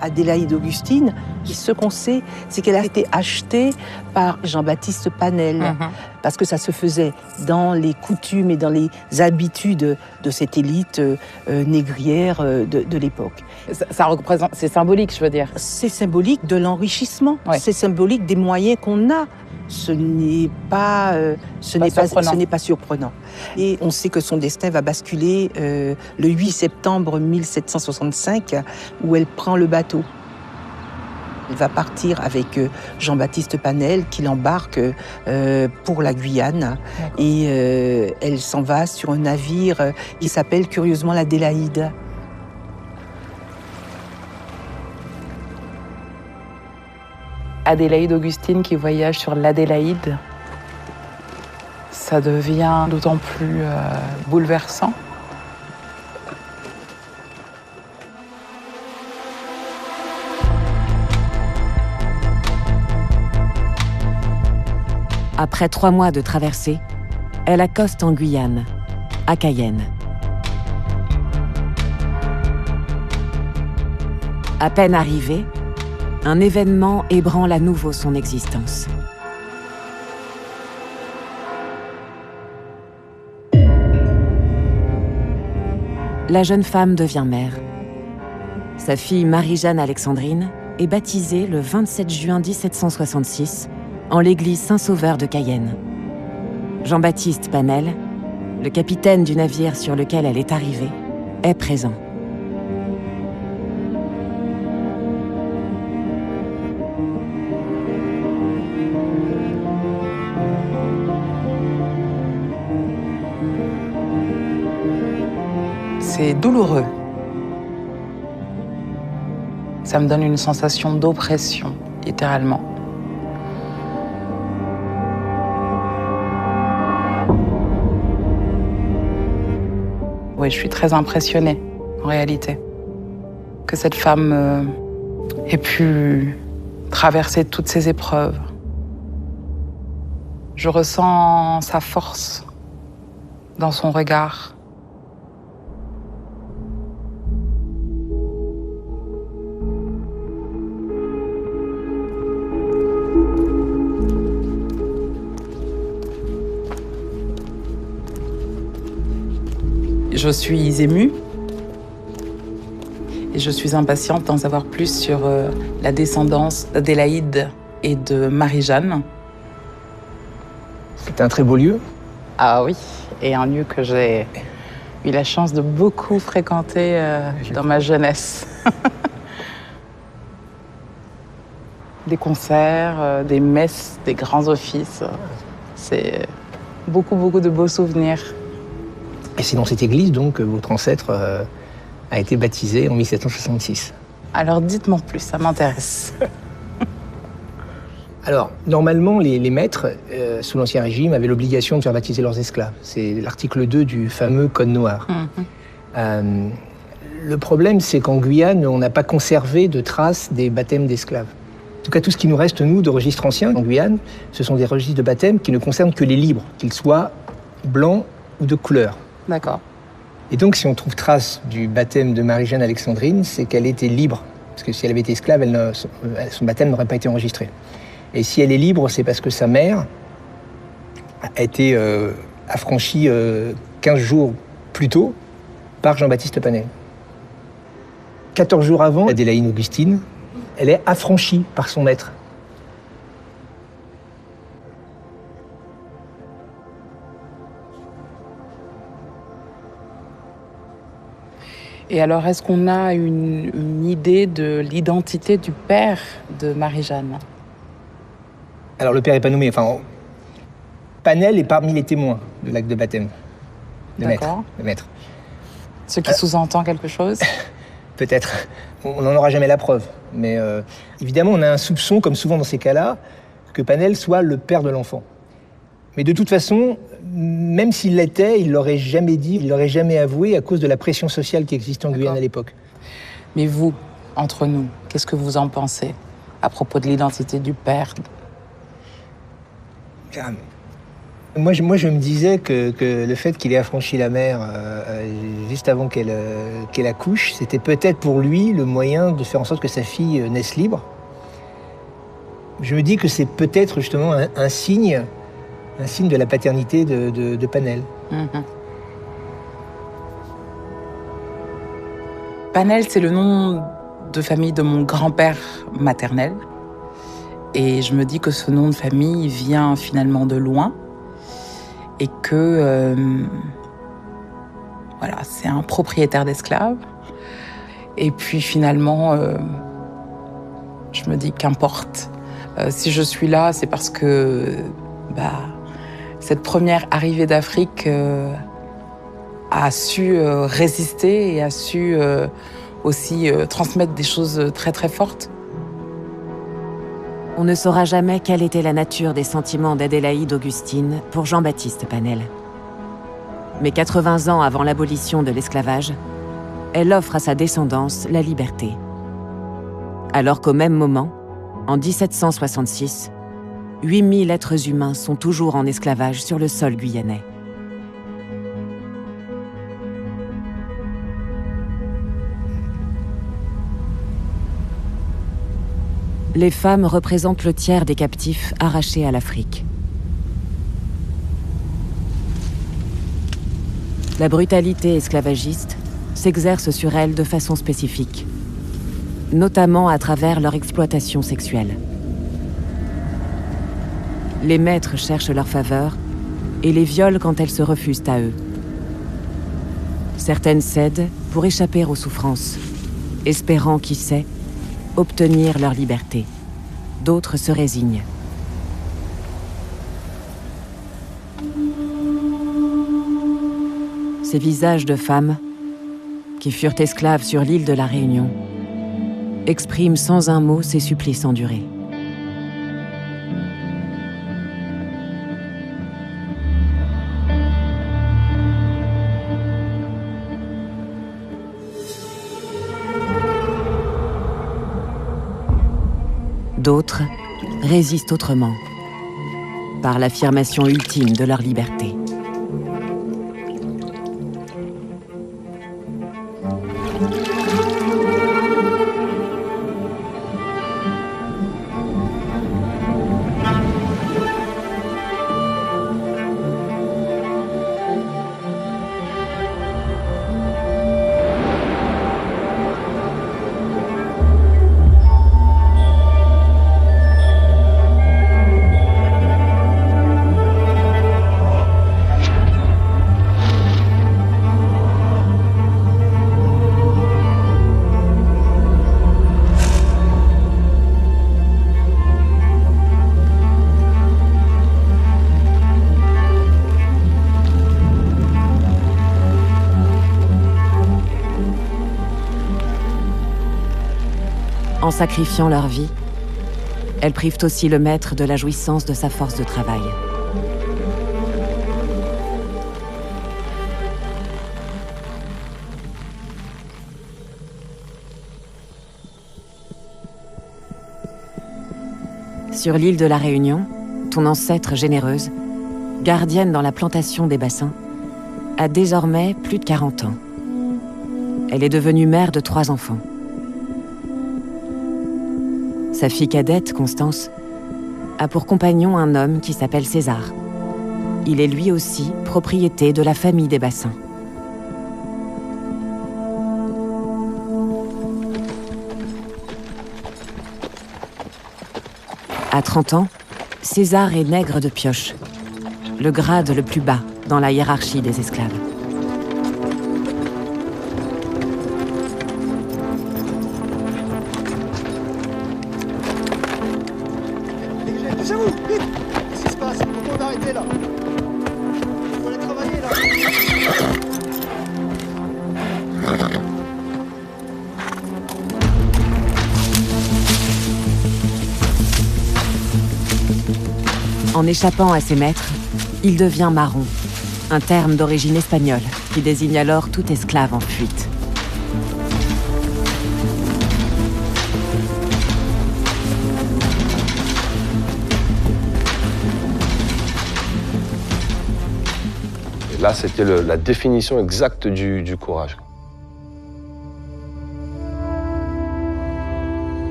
Adélaïde Augustine, ce qu'on sait, c'est qu'elle a été achetée par Jean-Baptiste Panel, parce que ça se faisait dans les coutumes et dans les habitudes de cette élite négrière de l'époque. Ça représente, c'est symbolique, je veux dire. C'est symbolique de l'enrichissement, c'est symbolique des moyens qu'on a. Ce n'est pas surprenant. Et on sait que son destin va basculer le 8 septembre 1765, où elle prend le bateau. Elle va partir avec Jean-Baptiste Panel, qui l'embarque pour la Guyane. Et elle s'en va sur un navire qui s'appelle curieusement l'Adélaïde. Adélaïde Augustine qui voyage sur l'Adélaïde, ça devient d'autant plus bouleversant. Après 3 mois de traversée, elle accoste en Guyane, à Cayenne. À peine arrivée, un événement ébranle à nouveau son existence. La jeune femme devient mère. Sa fille Marie-Jeanne Alexandrine est baptisée le 27 juin 1766 en l'église Saint-Sauveur de Cayenne. Jean-Baptiste Panel, le capitaine du navire sur lequel elle est arrivée, est présent. C'est douloureux. Ça me donne une sensation d'oppression, littéralement. Oui, je suis très impressionnée, en réalité, que cette femme ait pu traverser toutes ces épreuves. Je ressens sa force dans son regard. Je suis émue et je suis impatiente d'en savoir plus sur la descendance d'Adélaïde et de Marie-Jeanne. C'est un très beau lieu. Ah oui, et un lieu que j'ai eu la chance de beaucoup fréquenter dans ma jeunesse. Des concerts, des messes, des grands offices. C'est beaucoup de beaux souvenirs. Et c'est dans cette église donc que votre ancêtre a été baptisé en 1766. Alors dites-moi plus, ça m'intéresse. Alors, normalement, les maîtres, sous l'Ancien Régime, avaient l'obligation de faire baptiser leurs esclaves. C'est l'article 2 du fameux Code noir. Le problème, c'est qu'en Guyane, on n'a pas conservé de traces des baptêmes d'esclaves. En tout cas, tout ce qui nous reste, nous, de registres anciens en Guyane, ce sont des registres de baptême qui ne concernent que les libres, qu'ils soient blancs ou de couleur. D'accord. Et donc, si on trouve trace du baptême de Marie-Jeanne Alexandrine, c'est qu'elle était libre. Parce que si elle avait été esclave, son baptême n'aurait pas été enregistré. Et si elle est libre, c'est parce que sa mère a été affranchie 15 jours plus tôt par Jean-Baptiste Panel. 14 jours avant, Adélaïde Augustine, elle est affranchie par son maître. Et alors, est-ce qu'on a une idée de l'identité du père de Marie-Jeanne? Alors, le père n'est pas nommé. Enfin, Panel est parmi les témoins de l'acte de baptême. Le maître. Ce qui sous-entend quelque chose? Peut-être. On n'en aura jamais la preuve. Mais évidemment, on a un soupçon, comme souvent dans ces cas-là, que Panel soit le père de l'enfant. Mais de toute façon, même s'il l'était, il ne l'aurait jamais dit, il ne l'aurait jamais avoué à cause de la pression sociale qui existait en Guyane à l'époque. Mais vous, entre nous, qu'est-ce que vous en pensez à propos de l'identité du père? Moi, je me disais que le fait qu'il ait affranchi la mer juste avant qu'elle accouche, c'était peut-être pour lui le moyen de faire en sorte que sa fille naisse libre. Je me dis que c'est peut-être justement un signe de la paternité de Panel. Panel, c'est le nom de famille de mon grand-père maternel. Et je me dis que ce nom de famille vient finalement de loin. Et que voilà, c'est un propriétaire d'esclaves. Et puis finalement, je me dis qu'importe. Si je suis là, c'est parce que cette première arrivée d'Afrique a su résister et a su aussi transmettre des choses très très fortes. On ne saura jamais quelle était la nature des sentiments d'Adélaïde Augustine pour Jean-Baptiste Panel. Mais 80 ans avant l'abolition de l'esclavage, elle offre à sa descendance la liberté. Alors qu'au même moment, en 1766, 8000 êtres humains sont toujours en esclavage sur le sol guyanais. Les femmes représentent le tiers des captifs arrachés à l'Afrique. La brutalité esclavagiste s'exerce sur elles de façon spécifique, notamment à travers leur exploitation sexuelle. Les maîtres cherchent leur faveur et les violent quand elles se refusent à eux. Certaines cèdent pour échapper aux souffrances, espérant, qui sait, obtenir leur liberté. D'autres se résignent. Ces visages de femmes, qui furent esclaves sur l'île de la Réunion, expriment sans un mot ces supplices endurés. D'autres résistent autrement, par l'affirmation ultime de leur liberté. En sacrifiant leur vie, elles privent aussi le maître de la jouissance de sa force de travail. Sur l'île de la Réunion, ton ancêtre généreuse, gardienne dans la plantation des bassins, a désormais plus de 40 ans. Elle est devenue mère de 3 enfants. Sa fille cadette, Constance, a pour compagnon un homme qui s'appelle César. Il est lui aussi propriété de la famille des bassins. À 30 ans, César est nègre de pioche, le grade le plus bas dans la hiérarchie des esclaves. En échappant à ses maîtres, il devient marron, un terme d'origine espagnole qui désigne alors tout esclave en fuite. Et là, c'était la définition exacte du courage.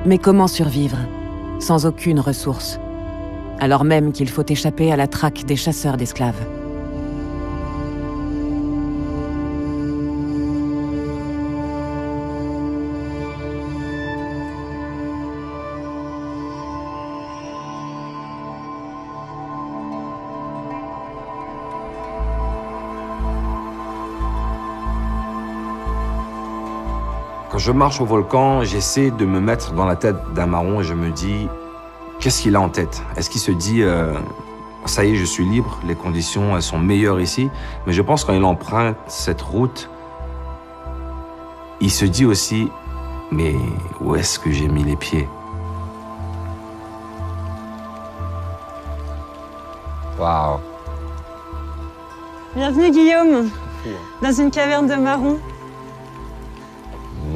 Mais comment survivre, sans aucune ressource, alors même qu'il faut échapper à la traque des chasseurs d'esclaves? Quand je marche au volcan, j'essaie de me mettre dans la tête d'un marron et je me dis, qu'est-ce qu'il a en tête? Est-ce qu'il se dit, ça y est, je suis libre, les conditions elles sont meilleures ici? Mais je pense quand il emprunte cette route, il se dit aussi, mais où est-ce que j'ai mis les pieds? Waouh! Bienvenue Guillaume, dans une caverne de marron.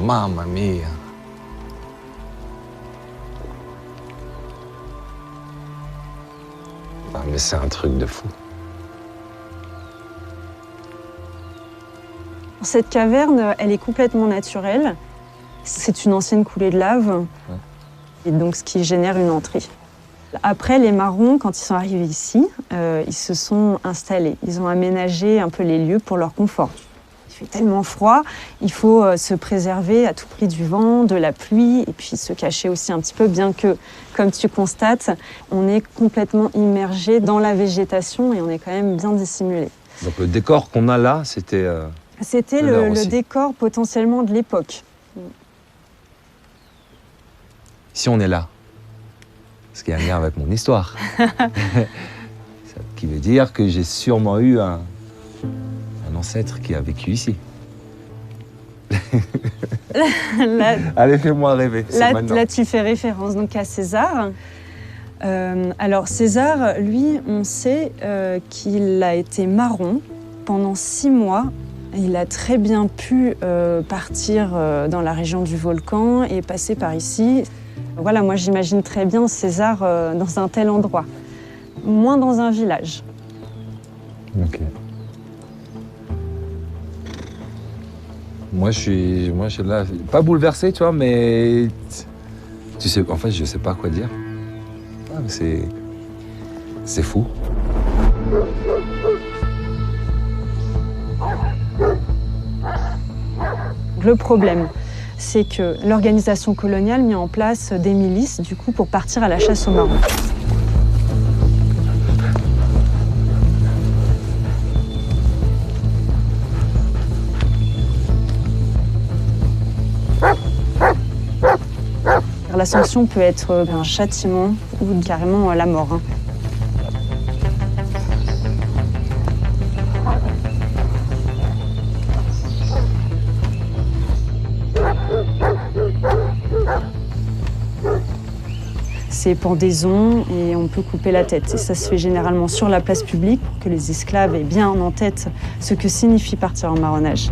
Mamma mia! Ah, mais c'est un truc de fou. Cette caverne, elle est complètement naturelle. C'est une ancienne coulée de lave, et donc ce qui génère une entrée. Après, les marrons, quand ils sont arrivés ici, ils se sont installés. Ils ont aménagé un peu les lieux pour leur confort. Il fait tellement froid, il faut se préserver à tout prix du vent, de la pluie, et puis se cacher aussi un petit peu, bien que, comme tu constates, on est complètement immergé dans la végétation et on est quand même bien dissimulé. Donc le décor qu'on a là, c'était... C'était le décor potentiellement de l'époque. Si on est là, ce qui a un lien avec mon histoire, ce qui veut dire que j'ai sûrement eu un ancêtre qui a vécu ici. Allez, fais-moi rêver. Là, tu fais référence donc à César. Alors César, lui, on sait qu'il a été marron pendant 6 mois. Il a très bien pu partir dans la région du volcan et passer par ici. Voilà, moi j'imagine très bien César dans un tel endroit, moins dans un village. Ok. Moi je suis là, pas bouleversé, tu vois, mais tu sais, en fait, je sais pas quoi dire. Ah, c'est fou. Le problème, c'est que l'organisation coloniale met en place des milices, du coup, pour partir à la chasse aux marrons. La sanction peut être un châtiment ou carrément la mort. C'est pendaison et on peut couper la tête. Et ça se fait généralement sur la place publique pour que les esclaves aient bien en tête ce que signifie partir en marronnage.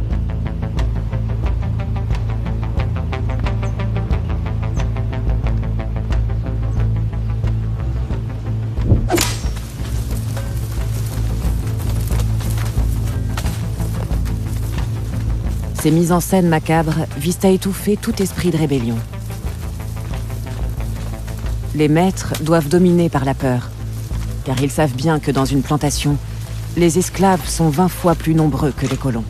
Ces mises en scène macabres visent à étouffer tout esprit de rébellion. Les maîtres doivent dominer par la peur, car ils savent bien que dans une plantation, les esclaves sont 20 fois plus nombreux que les colons.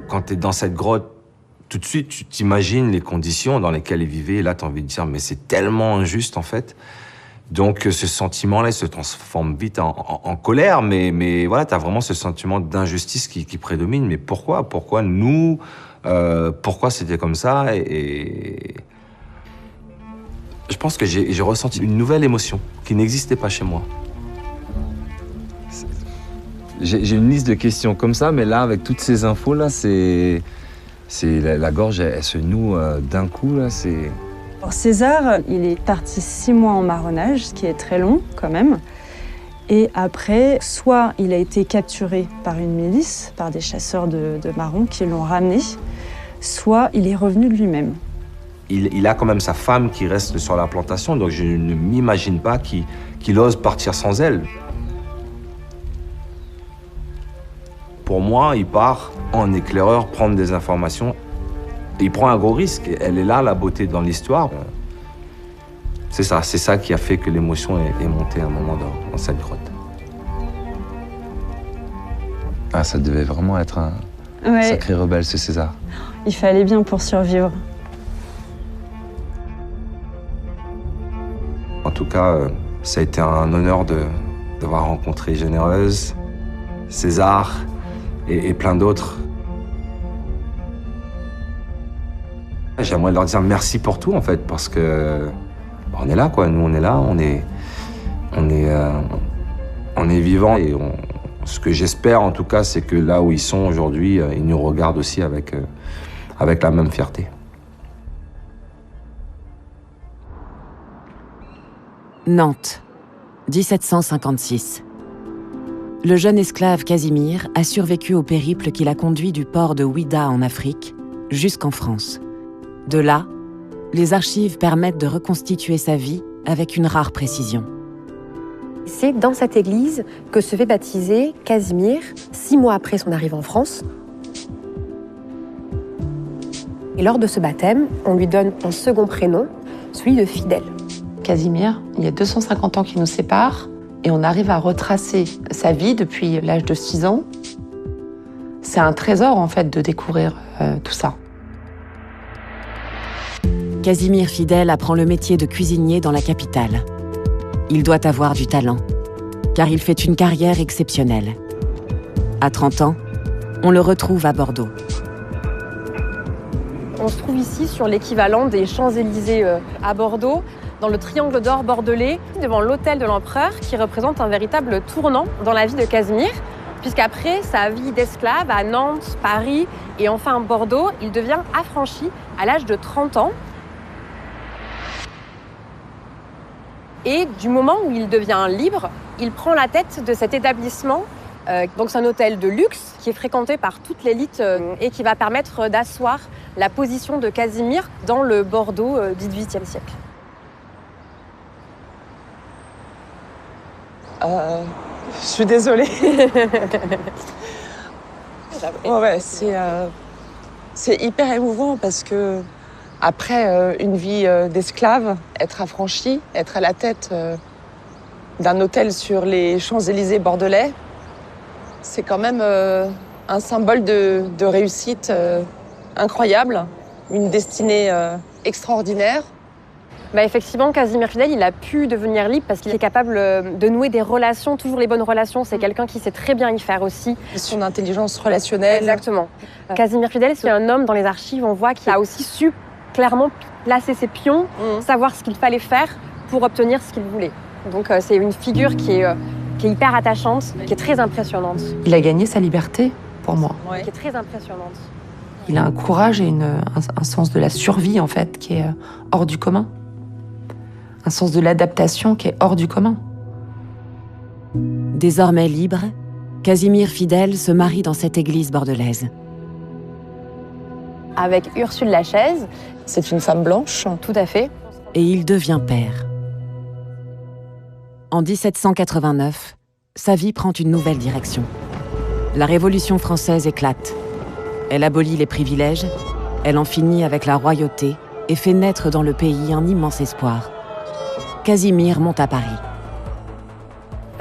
Quand tu es dans cette grotte, tout de suite, tu t'imagines les conditions dans lesquelles il vivait. Et là, tu as envie de dire, mais c'est tellement injuste, en fait. Donc, ce sentiment-là, il se transforme vite en colère. Mais voilà, tu as vraiment ce sentiment d'injustice qui prédomine. Mais pourquoi? Pourquoi nous? Pourquoi c'était comme ça? Et je pense que j'ai ressenti une nouvelle émotion qui n'existait pas chez moi. J'ai une liste de questions comme ça, mais là, avec toutes ces infos-là, la gorge, elle se noue d'un coup, là, c'est... Alors César, il est parti 6 mois en marronnage, ce qui est très long, quand même. Et après, soit il a été capturé par une milice, par des chasseurs de marrons qui l'ont ramené, soit il est revenu de lui-même. Il a quand même sa femme qui reste sur la plantation, donc je ne m'imagine pas qu'il ose partir sans elle. Pour moi, il part en éclaireur prendre des informations. Il prend un gros risque. Elle est là, la beauté dans l'histoire. C'est ça qui a fait que l'émotion est montée à un moment dans cette grotte. Ah, ça devait vraiment être un sacré rebelle, ce César. Il fallait bien pour survivre. En tout cas, ça a été un honneur d'avoir rencontré Généreuse, César et plein d'autres. J'aimerais leur dire merci pour tout, en fait, parce que on est là, quoi. Nous, on est là, on est vivants. Et ce que j'espère, en tout cas, c'est que là où ils sont aujourd'hui, ils nous regardent aussi avec la même fierté. Nantes, 1756. Le jeune esclave Casimir a survécu au périple qui l'a conduit du port de Ouidah en Afrique jusqu'en France. De là, les archives permettent de reconstituer sa vie avec une rare précision. C'est dans cette église que se fait baptiser Casimir 6 mois après son arrivée en France. Et lors de ce baptême, on lui donne un second prénom, celui de Fidèle. Casimir, il y a 250 ans qui nous séparent et on arrive à retracer sa vie depuis l'âge de 6 ans. C'est un trésor, en fait, de découvrir tout ça. Casimir Fidèle apprend le métier de cuisinier dans la capitale. Il doit avoir du talent, car il fait une carrière exceptionnelle. À 30 ans, on le retrouve à Bordeaux. On se trouve ici sur l'équivalent des Champs-Élysées à Bordeaux, dans le triangle d'or bordelais, devant l'hôtel de l'empereur, qui représente un véritable tournant dans la vie de Casimir, puisqu'après sa vie d'esclave à Nantes, Paris et enfin Bordeaux, il devient affranchi à l'âge de 30 ans. Et du moment où il devient libre, il prend la tête de cet établissement. Donc c'est un hôtel de luxe qui est fréquenté par toute l'élite et qui va permettre d'asseoir la position de Casimir dans le Bordeaux du XVIIIe siècle. Je suis désolée. Ouais, c'est hyper émouvant parce que après une vie d'esclave, être affranchi, être à la tête d'un hôtel sur les Champs-Élysées bordelais, c'est quand même un symbole de réussite incroyable, une destinée extraordinaire. Bah effectivement, Casimir Fidèle, il a pu devenir libre parce qu'il est capable de nouer des relations, toujours les bonnes relations. C'est quelqu'un qui sait très bien y faire aussi. Son intelligence relationnelle. Exactement. Casimir Fidèle, c'est un homme dans les archives, on voit qu'il a aussi su clairement placer ses pions, savoir ce qu'il fallait faire pour obtenir ce qu'il voulait. Donc c'est une figure qui est hyper attachante, qui est très impressionnante. Il a gagné sa liberté, pour moi. Ouais. Qui est très impressionnante. Il a un courage et un sens de la survie, en fait, qui est hors du commun. Un sens de l'adaptation qui est hors du commun. Désormais libre, Casimir Fidèle se marie dans cette église bordelaise. Avec Ursule Lachaise. C'est une femme blanche. Tout à fait. Et il devient père. En 1789, sa vie prend une nouvelle direction. La Révolution française éclate. Elle abolit les privilèges, elle en finit avec la royauté et fait naître dans le pays un immense espoir. Casimir monte à Paris.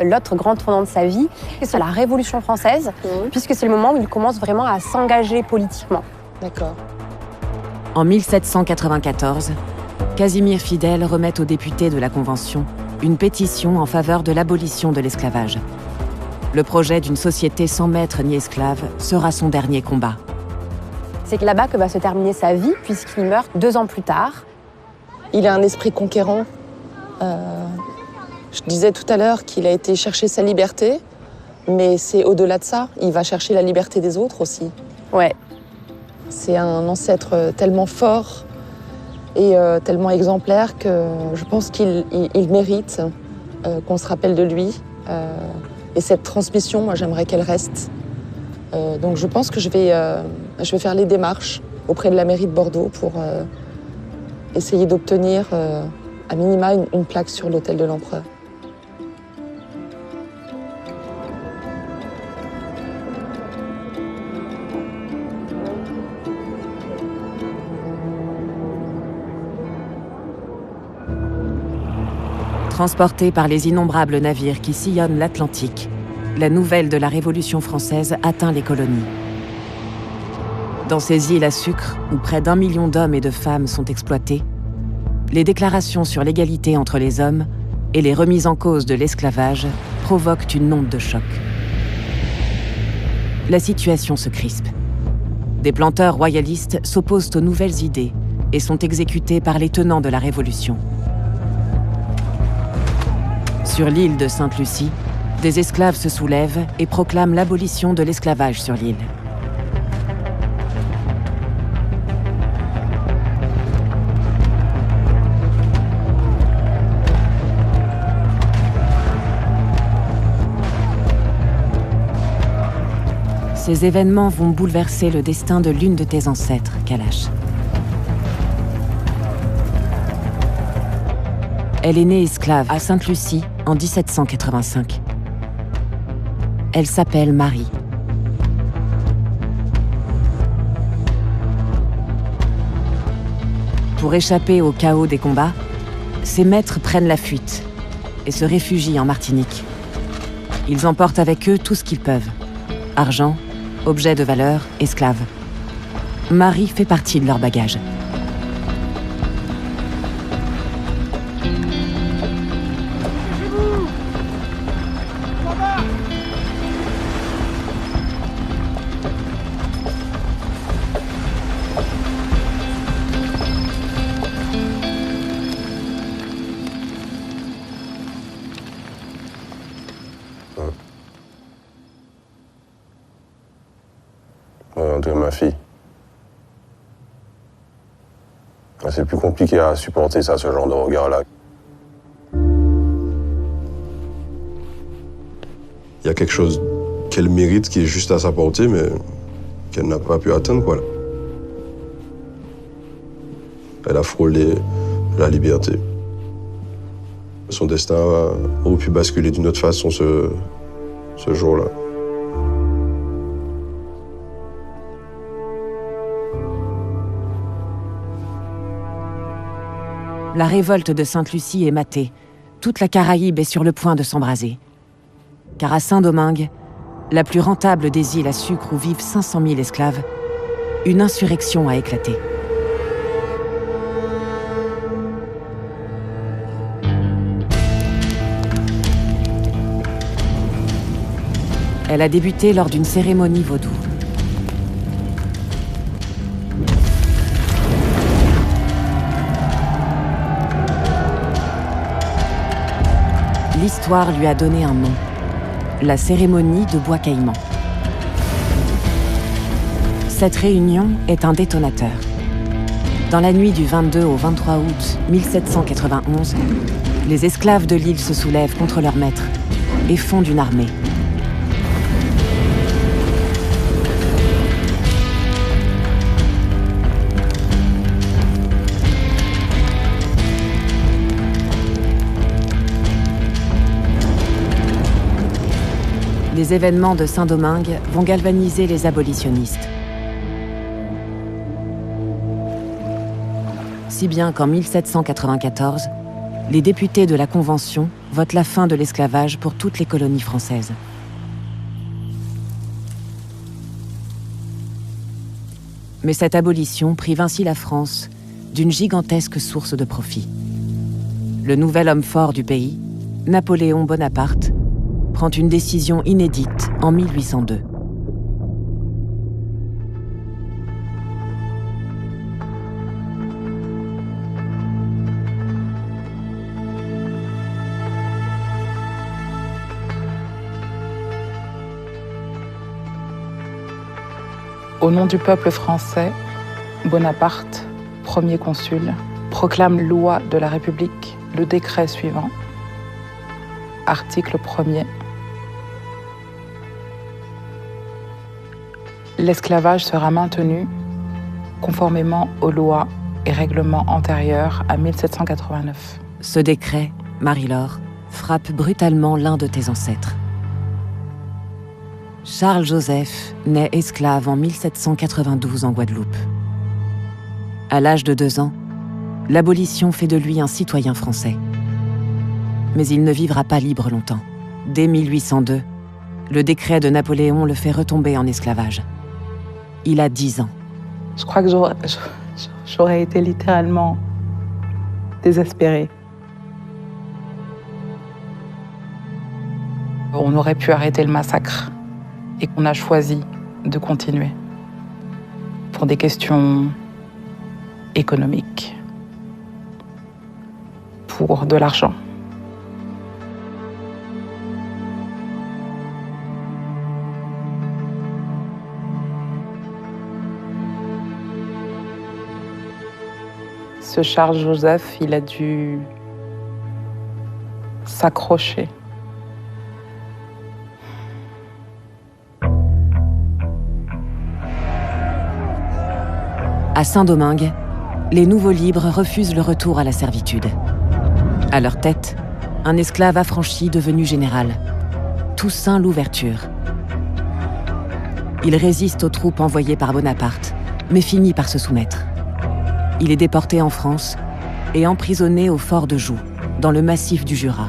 L'autre grand tournant de sa vie, c'est la Révolution française, puisque c'est le moment où il commence vraiment à s'engager politiquement. D'accord. En 1794, Casimir Fidèle remet aux députés de la Convention une pétition en faveur de l'abolition de l'esclavage. Le projet d'une société sans maître ni esclave sera son dernier combat. C'est que là-bas que va se terminer sa vie, puisqu'il meurt 2 ans plus tard. Il a un esprit conquérant. Je disais tout à l'heure qu'il a été chercher sa liberté, mais c'est au-delà de ça. Il va chercher la liberté des autres aussi. Ouais. C'est un ancêtre tellement fort et tellement exemplaire que je pense qu'il mérite qu'on se rappelle de lui. Et cette transmission, moi, j'aimerais qu'elle reste. Donc je pense que je vais faire les démarches auprès de la mairie de Bordeaux pour essayer d'obtenir à minima une plaque sur l'autel de l'empereur. Transportée par les innombrables navires qui sillonnent l'Atlantique, la nouvelle de la Révolution française atteint les colonies. Dans ces îles à sucre, où près d'1 million d'hommes et de femmes sont exploités, les déclarations sur l'égalité entre les hommes et les remises en cause de l'esclavage provoquent une onde de choc. La situation se crispe. Des planteurs royalistes s'opposent aux nouvelles idées et sont exécutés par les tenants de la Révolution. Sur l'île de Sainte-Lucie, des esclaves se soulèvent et proclament l'abolition de l'esclavage sur l'île. Ces événements vont bouleverser le destin de l'une de tes ancêtres, Kalash. Elle est née esclave à Sainte-Lucie en 1785. Elle s'appelle Marie. Pour échapper au chaos des combats, ses maîtres prennent la fuite et se réfugient en Martinique. Ils emportent avec eux tout ce qu'ils peuvent. Argent, objets de valeur, esclaves. Marie fait partie de leur bagage. De ma fille. C'est plus compliqué à supporter ça, ce genre de regard-là. Il y a quelque chose qu'elle mérite qui est juste à sa portée, mais qu'elle n'a pas pu atteindre, quoi. Elle a frôlé la liberté. Son destin aurait pu basculer d'une autre façon ce jour-là. La révolte de Sainte-Lucie est matée. Toute la Caraïbe est sur le point de s'embraser. Car à Saint-Domingue, la plus rentable des îles à sucre où vivent 500 000 esclaves, une insurrection a éclaté. Elle a débuté lors d'une cérémonie vaudou. L'histoire lui a donné un nom, la cérémonie de Bois Caïman. Cette réunion est un détonateur. Dans la nuit du 22 au 23 août 1791, les esclaves de l'île se soulèvent contre leur maître et fondent une armée. Les événements de Saint-Domingue vont galvaniser les abolitionnistes. Si bien qu'en 1794, les députés de la Convention votent la fin de l'esclavage pour toutes les colonies françaises. Mais cette abolition prive ainsi la France d'une gigantesque source de profit. Le nouvel homme fort du pays, Napoléon Bonaparte, prend une décision inédite en 1802. Au nom du peuple français, Bonaparte, premier consul, proclame loi de la République le décret suivant. Article 1er. L'esclavage sera maintenu conformément aux lois et règlements antérieurs à 1789. Ce décret, Marie-Laure, frappe brutalement l'un de tes ancêtres. Charles Joseph naît esclave en 1792 en Guadeloupe. À l'âge de 2 ans, l'abolition fait de lui un citoyen français. Mais il ne vivra pas libre longtemps. Dès 1802, le décret de Napoléon le fait retomber en esclavage. Il a 10 ans. Je crois que j'aurais été littéralement désespérée. On aurait pu arrêter le massacre et qu'on a choisi de continuer pour des questions économiques, pour de l'argent. Ce Charles Joseph, il a dû s'accrocher. À Saint-Domingue, les nouveaux libres refusent le retour à la servitude. À leur tête, un esclave affranchi devenu général, Toussaint Louverture. Il résiste aux troupes envoyées par Bonaparte, mais finit par se soumettre. Il est déporté en France et emprisonné au fort de Joux, dans le massif du Jura.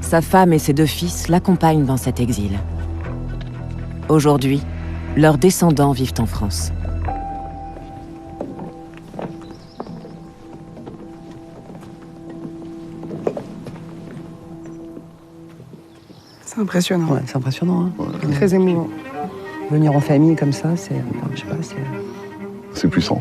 Sa femme et ses 2 fils l'accompagnent dans cet exil. Aujourd'hui, leurs descendants vivent en France. C'est impressionnant. Ouais, c'est impressionnant. Hein. Ouais. Très émouvant. Venir en famille comme ça, c'est, je sais pas, c'est puissant.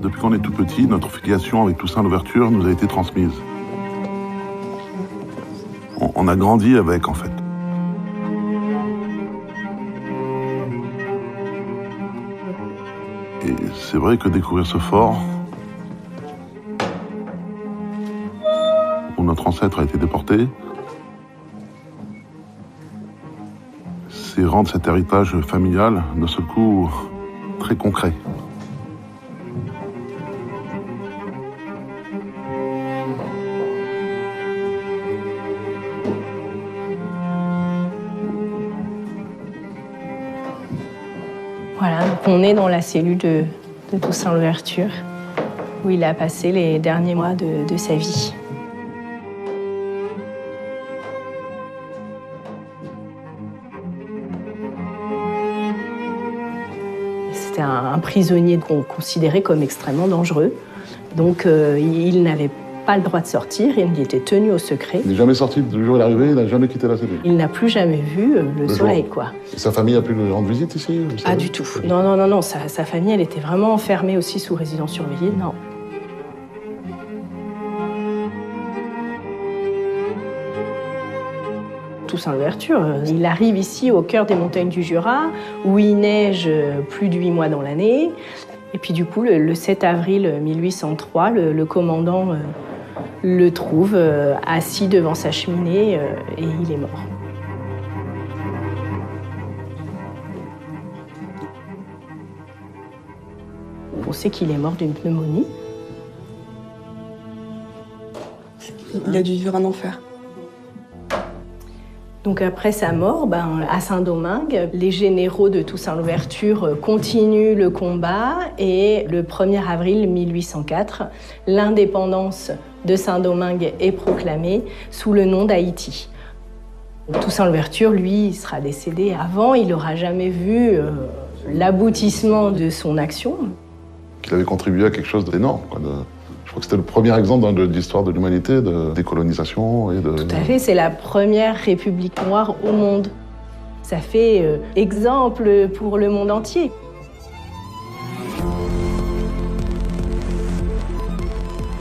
Depuis qu'on est tout petit, notre filiation avec Toussaint Louverture nous a été transmise. On a grandi avec, en fait. Et c'est vrai que découvrir ce fort, où notre ancêtre a été déporté, c'est rendre cet héritage familial, d'un seul coup, très concret. Voilà, donc on est dans la cellule de Toussaint Louverture, où il a passé les derniers mois de sa vie. C'était un prisonnier qu'on considérait comme extrêmement dangereux. Donc il n'avait pas le droit de sortir, il était tenu au secret. Il n'est jamais sorti, le jour où il est arrivé, il n'a jamais quitté la cellule. Il n'a plus jamais vu le soleil, quoi. Et sa famille a pu lui rendre visite ici? Ah, du tout. Non. Sa famille, elle était vraiment enfermée aussi sous résidence surveillée, non. Toussaint Louverture, il arrive ici au cœur des montagnes du Jura, où il neige plus de 8 mois dans l'année. Et puis du coup, le 7 avril 1803, le commandant le trouve assis devant sa cheminée et il est mort. On sait qu'il est mort d'une pneumonie. Il a dû vivre un enfer. Donc après sa mort, à Saint-Domingue, les généraux de Toussaint Louverture continuent le combat et le 1er avril 1804, l'indépendance de Saint-Domingue est proclamée sous le nom d'Haïti. Toussaint Louverture, lui, il sera décédé avant, il n'aura jamais vu l'aboutissement de son action. Qu'il avait contribué à quelque chose d'énorme. Je crois que c'était le premier exemple de l'histoire de l'humanité, de décolonisation et de... Tout à fait, c'est la première république noire au monde. Ça fait exemple pour le monde entier.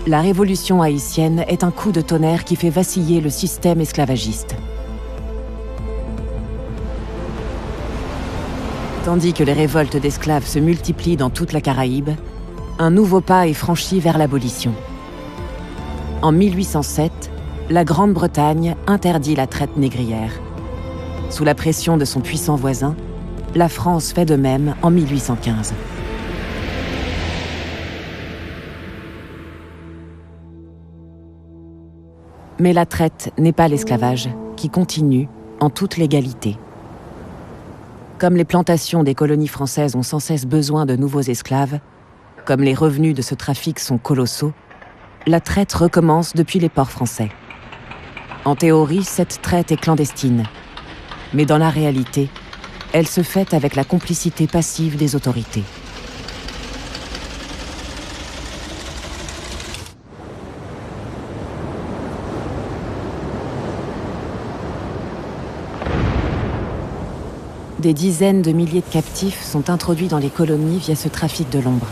La révolution haïtienne est un coup de tonnerre qui fait vaciller le système esclavagiste. Tandis que les révoltes d'esclaves se multiplient dans toute la Caraïbe, un nouveau pas est franchi vers l'abolition. En 1807, la Grande-Bretagne interdit la traite négrière. Sous la pression de son puissant voisin, la France fait de même en 1815. Mais la traite n'est pas l'esclavage, qui continue en toute légalité. Comme les plantations des colonies françaises ont sans cesse besoin de nouveaux esclaves, comme les revenus de ce trafic sont colossaux, la traite recommence depuis les ports français. En théorie, cette traite est clandestine, mais dans la réalité, elle se fait avec la complicité passive des autorités. Des dizaines de milliers de captifs sont introduits dans les colonies via ce trafic de l'ombre.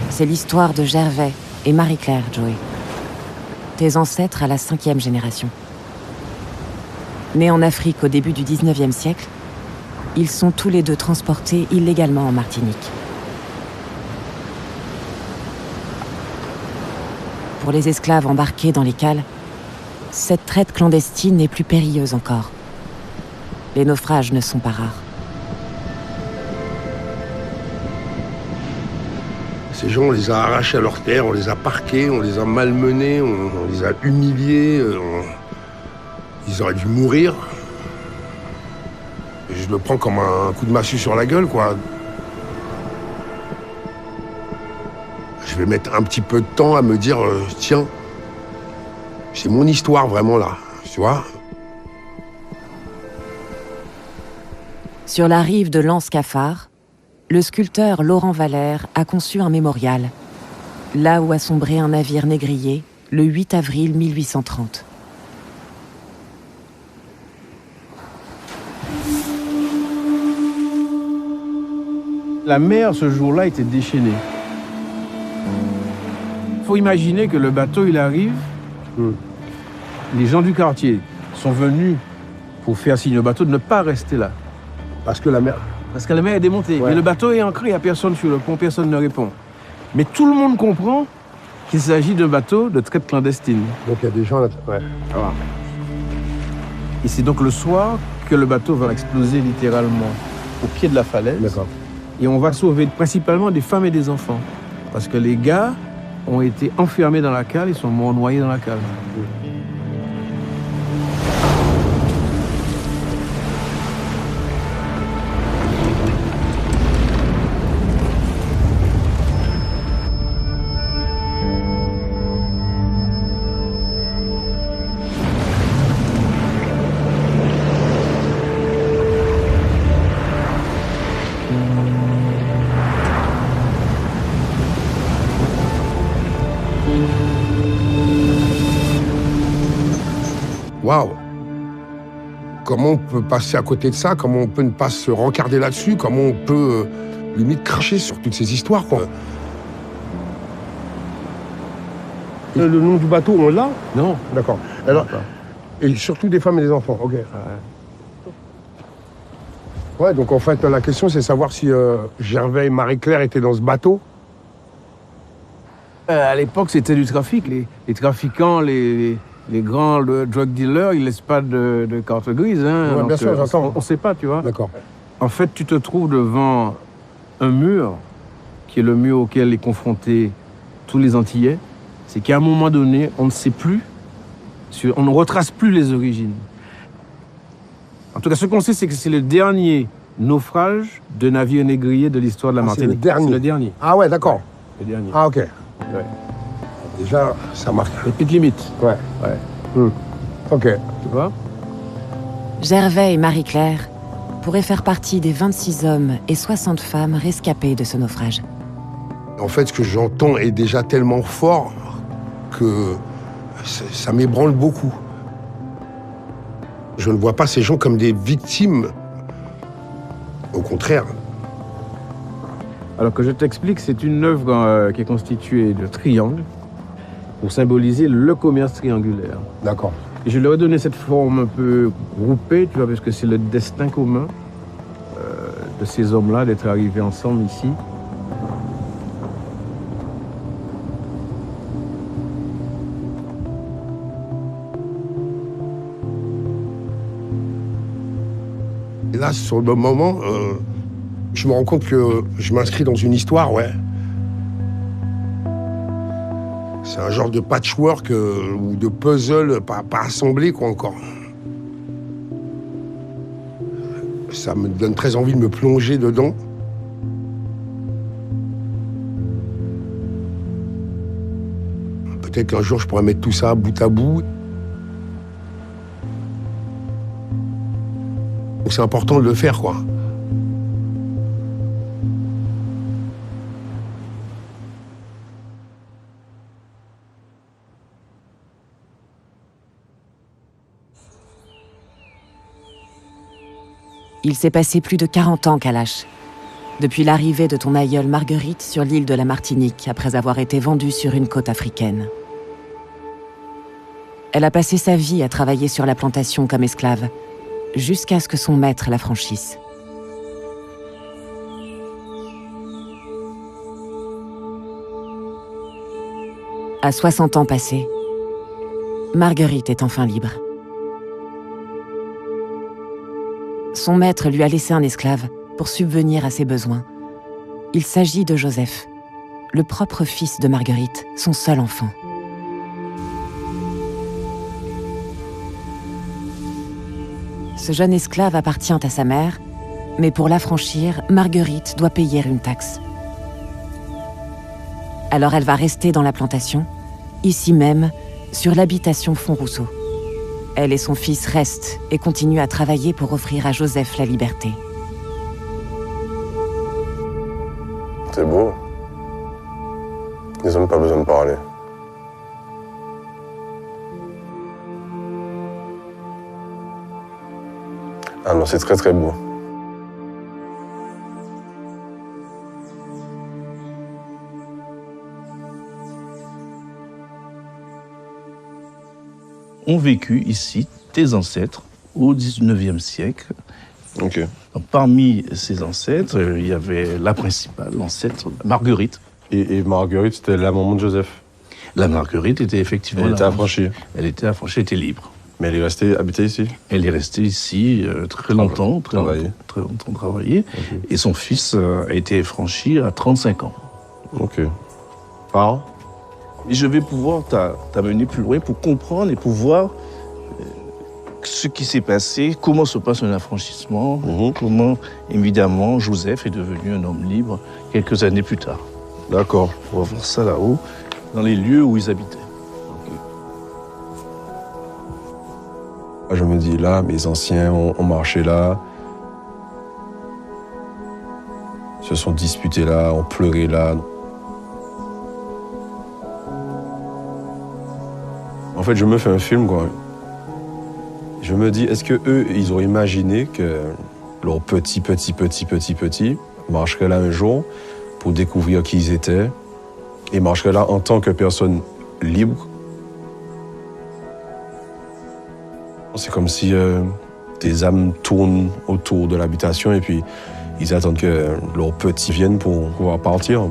C'est l'histoire de Gervais et Marie-Claire Joy, tes ancêtres à la 5e génération. Nés en Afrique au début du 19e siècle, ils sont tous les deux transportés illégalement en Martinique. Pour les esclaves embarqués dans les cales, cette traite clandestine est plus périlleuse encore. Les naufrages ne sont pas rares. Ces gens, on les a arrachés à leur terre, on les a parqués, on les a malmenés, on les a humiliés. Ils auraient dû mourir. Et je le prends comme un coup de massue sur la gueule, quoi. Je vais mettre un petit peu de temps à me dire, tiens, c'est mon histoire vraiment là, tu vois. Sur la rive de l'Anse-Cafard, le sculpteur Laurent Valère a conçu un mémorial, là où a sombré un navire négrier le 8 avril 1830. La mer, ce jour-là, était déchaînée. Il faut imaginer que le bateau, il arrive, les gens du quartier sont venus pour faire signe au bateau de ne pas rester là. Parce que la mer est démontée. Ouais. Mais le bateau est ancré, il n'y a personne sur le pont, personne ne répond. Mais tout le monde comprend qu'il s'agit d'un bateau de traite clandestine. Donc il y a des gens là. Ouais. Voilà. Et c'est donc le soir que le bateau va exploser littéralement au pied de la falaise. D'accord. Et on va sauver principalement des femmes et des enfants. Parce que les gars ont été enfermés dans la cale, ils sont morts noyés dans la cale. Waouh! Comment on peut passer à côté de ça? Comment on peut ne pas se rencarder là-dessus? Comment on peut limite cracher sur toutes ces histoires, quoi? Le nom du bateau, on l'a? Non. D'accord. Alors, et surtout des femmes et des enfants. Ok. Ouais, donc en fait, la question, c'est savoir si Gervais et Marie-Claire étaient dans ce bateau. À l'époque, c'était du trafic. Les trafiquants, les grands drug dealers, ils ne laissent pas de carte grise. Hein. Ouais, bien sûr, j'entends. On ne sait pas, tu vois. D'accord. En fait, tu te trouves devant un mur, qui est le mur auquel est confronté tous les Antillais. C'est qu'à un moment donné, on ne sait plus, on ne retrace plus les origines. En tout cas, ce qu'on sait, c'est que c'est le dernier naufrage de navire négrier de l'histoire de la Martinique. C'est le dernier. Ah ouais, d'accord. Le dernier. Ah ok. Ouais. Déjà, ça marque. Les petites limites. Ouais. Ok. Tu vois? Gervais et Marie-Claire pourraient faire partie des 26 hommes et 60 femmes rescapés de ce naufrage. En fait, ce que j'entends est déjà tellement fort que ça m'ébranle beaucoup. Je ne vois pas ces gens comme des victimes. Au contraire. Alors que je t'explique, c'est une œuvre qui est constituée de triangles pour symboliser le commerce triangulaire. D'accord. Et je leur ai donné cette forme un peu groupée, tu vois, parce que c'est le destin commun de ces hommes-là d'être arrivés ensemble ici. Et là, sur le moment, je me rends compte que je m'inscris dans une histoire, ouais. C'est un genre de patchwork ou de puzzle pas assemblé, quoi, encore. Ça me donne très envie de me plonger dedans. Peut-être qu'un jour, je pourrais mettre tout ça bout à bout. Donc c'est important de le faire, quoi. Il s'est passé plus de 40 ans, Kalash. Depuis l'arrivée de ton aïeule Marguerite sur l'île de la Martinique, après avoir été vendue sur une côte africaine. Elle a passé sa vie à travailler sur la plantation comme esclave, jusqu'à ce que son maître la franchisse. À 60 ans passés, Marguerite est enfin libre. Son maître lui a laissé un esclave pour subvenir à ses besoins. Il s'agit de Joseph, le propre fils de Marguerite, son seul enfant. Ce jeune esclave appartient à sa mère, mais pour l'affranchir, Marguerite doit payer une taxe. Alors elle va rester dans la plantation, ici même, sur l'habitation Font-Rousseau. Elle et son fils restent et continuent à travailler pour offrir à Joseph la liberté. C'est beau. Ils n'ont pas besoin de parler. Ah non, c'est très très beau. Ont vécu ici tes ancêtres au XIXe siècle. Okay. Donc, parmi ces ancêtres, il y avait la principale, l'ancêtre Marguerite. Et Marguerite, c'était la maman de Joseph. La Marguerite était effectivement... Elle était affranchie. Elle était affranchie, elle était libre. Mais elle est restée habitée ici? Elle est restée ici très longtemps, très longtemps travaillée. Okay. Et son fils a été franchi à 35 ans. Ok. Par an? Et je vais pouvoir t'amener plus loin pour comprendre et pour voir ce qui s'est passé, comment se passe un affranchissement, comment, évidemment, Joseph est devenu un homme libre quelques années plus tard. D'accord. On va voir ça là-haut, dans les lieux où ils habitaient. Je me dis, là, mes anciens ont marché là, se sont disputés là, ont pleuré là. En fait, je me fais un film, quoi. Je me dis, est-ce que eux, ils ont imaginé que leur petit marcherait là un jour pour découvrir qui ils étaient et marcherait là en tant que personne libre? C'est comme si des âmes tournent autour de l'habitation et puis ils attendent que leurs petits viennent pour pouvoir partir.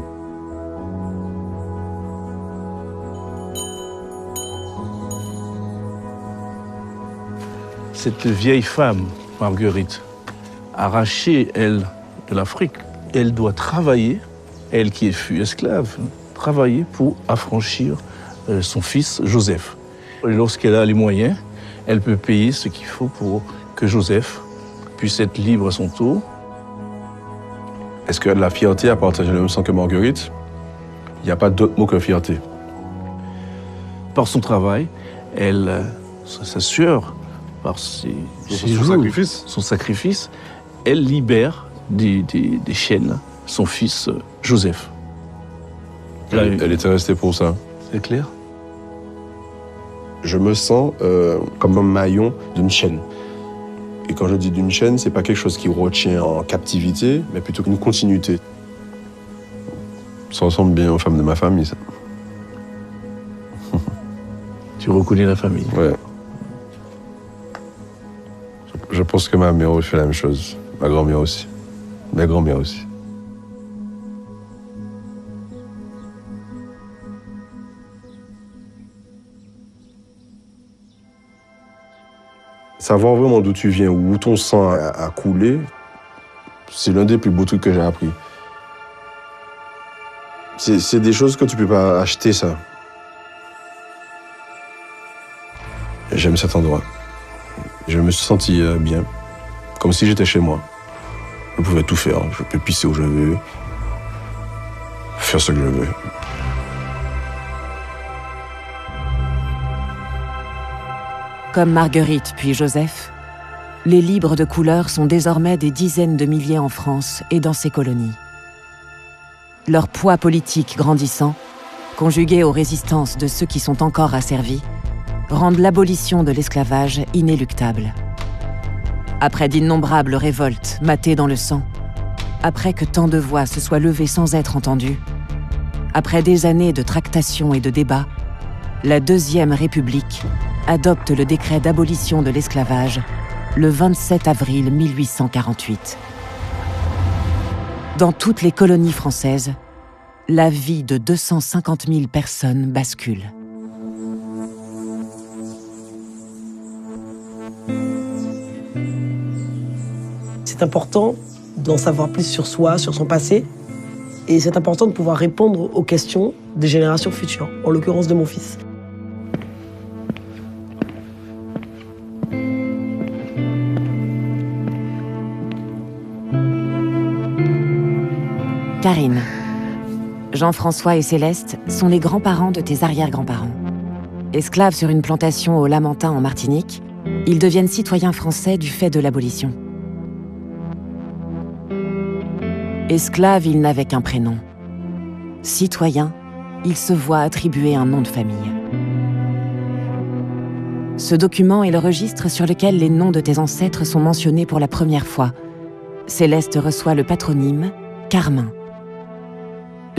Cette vieille femme, Marguerite, arrachée, elle, de l'Afrique, elle doit travailler, elle qui fut esclave, travailler pour affranchir son fils Joseph. Et lorsqu'elle a les moyens, elle peut payer ce qu'il faut pour que Joseph puisse être libre à son tour. Est-ce qu'elle a de la fierté à partager le même sang que Marguerite? Il n'y a pas d'autre mot que fierté. Par son travail, elle s'assure, par son sacrifice, elle libère des chaînes son fils Joseph. Elle était restée pour ça. C'est clair? Je me sens comme un maillon d'une chaîne. Et quand je dis d'une chaîne, c'est pas quelque chose qui retient en captivité, mais plutôt une continuité. Ça ressemble bien aux femmes de ma famille, ça. Tu reconnais la famille? Ouais. Je pense que ma mère fait la même chose. Ma grand-mère aussi. Ma grand-mère aussi. Savoir vraiment d'où tu viens, où ton sang a coulé, c'est l'un des plus beaux trucs que j'ai appris. C'est des choses que tu peux pas acheter, ça. J'aime cet endroit. Je me suis senti bien, comme si j'étais chez moi. Je pouvais tout faire, je peux pisser où je veux, faire ce que je veux. Comme Marguerite puis Joseph, les libres de couleur sont désormais des dizaines de milliers en France et dans ses colonies. Leur poids politique grandissant, conjugué aux résistances de ceux qui sont encore asservis, rendent l'abolition de l'esclavage inéluctable. Après d'innombrables révoltes matées dans le sang, après que tant de voix se soient levées sans être entendues, après des années de tractations et de débats, la Deuxième République adopte le décret d'abolition de l'esclavage le 27 avril 1848. Dans toutes les colonies françaises, la vie de 250 000 personnes bascule. C'est important d'en savoir plus sur soi, sur son passé, et c'est important de pouvoir répondre aux questions des générations futures, en l'occurrence de mon fils. Karine. Jean-François et Céleste sont les grands-parents de tes arrière-grands-parents. Esclaves sur une plantation au Lamentin en Martinique, ils deviennent citoyens français du fait de l'abolition. Esclaves, ils n'avaient qu'un prénom. Citoyens, ils se voient attribuer un nom de famille. Ce document est le registre sur lequel les noms de tes ancêtres sont mentionnés pour la première fois. Céleste reçoit le patronyme Carmin.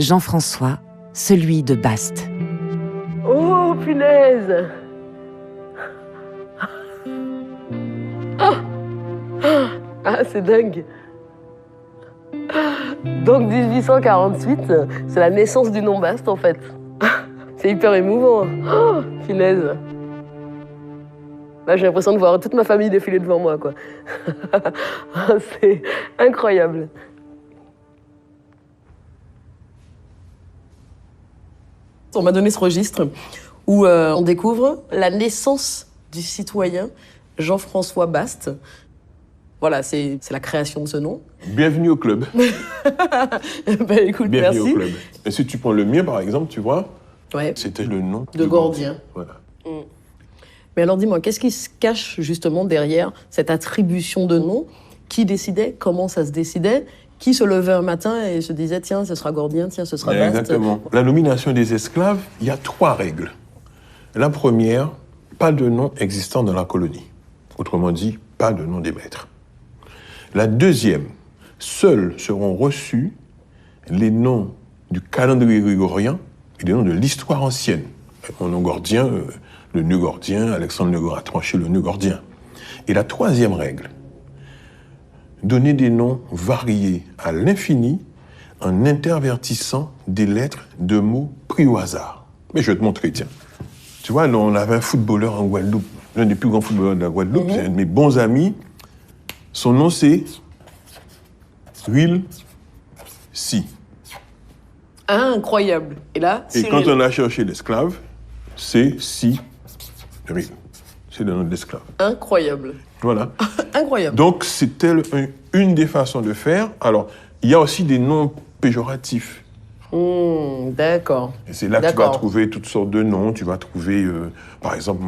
Jean-François, celui de Bast. Oh, punaise! Ah, c'est dingue! Donc 1848, c'est la naissance du nom Bast en fait. C'est hyper émouvant. Oh, punaise! Là, j'ai l'impression de voir toute ma famille défiler devant moi, quoi. C'est incroyable. On m'a donné ce registre où on découvre la naissance du citoyen Jean-François Bast. Voilà, c'est la création de ce nom. Bienvenue au club. Ben écoute, bienvenue merci. Au club. Et si tu prends le mien, par exemple, tu vois, ouais. C'était le nom de Gordien. Voilà. Mais alors dis-moi, qu'est-ce qui se cache justement derrière cette attribution de nom? Qui décidait? Comment ça se décidait? Qui se levait un matin et se disait, tiens, ce sera Gordien, tiens, ce sera Bast? Exactement. La nomination des esclaves, il y a 3 règles. La première, pas de nom existant dans la colonie. Autrement dit, pas de nom des maîtres. La deuxième, seuls seront reçus les noms du calendrier grégorien et les noms de l'histoire ancienne. Mon nom Gordien, le nœud gordien, Alexandre Le Grand a tranché le nœud gordien. Et la troisième règle, donner des noms variés à l'infini en intervertissant des lettres de mots pris au hasard. Mais je vais te montrer, tiens. Tu vois, là, on avait un footballeur en Guadeloupe, l'un des plus grands footballeurs de la Guadeloupe, c'est un de mes bons amis. Son nom, c'est Will Si. Incroyable. Et là, et quand on a cherché l'esclave, c'est Si Will. c'est le nom de l'esclave. Incroyable. Voilà. Incroyable. Donc, c'était une des façons de faire. Alors, il y a aussi des noms péjoratifs. D'accord. Et c'est là que tu vas trouver toutes sortes de noms. Tu vas trouver, par exemple,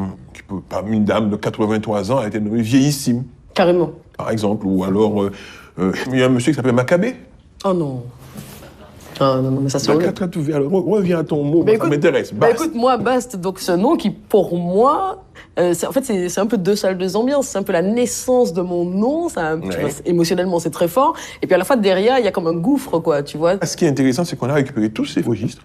une dame de 83 ans a été nommée vieillissime. Carrément. Par exemple. Ou alors, il y a un monsieur qui s'appelle Maccabée. Oh non. Ah non, mais ça c'est horrible. Alors, reviens à ton mot, ça m'intéresse. Bah écoute, moi, Bast, donc ce nom qui, pour moi, en fait, c'est un peu deux salles, deux ambiances. C'est un peu la naissance de mon nom. Ça, tu vois, émotionnellement, c'est très fort. Et puis à la fois, derrière, il y a comme un gouffre, quoi, tu vois. Ce qui est intéressant, c'est qu'on a récupéré tous ces registres.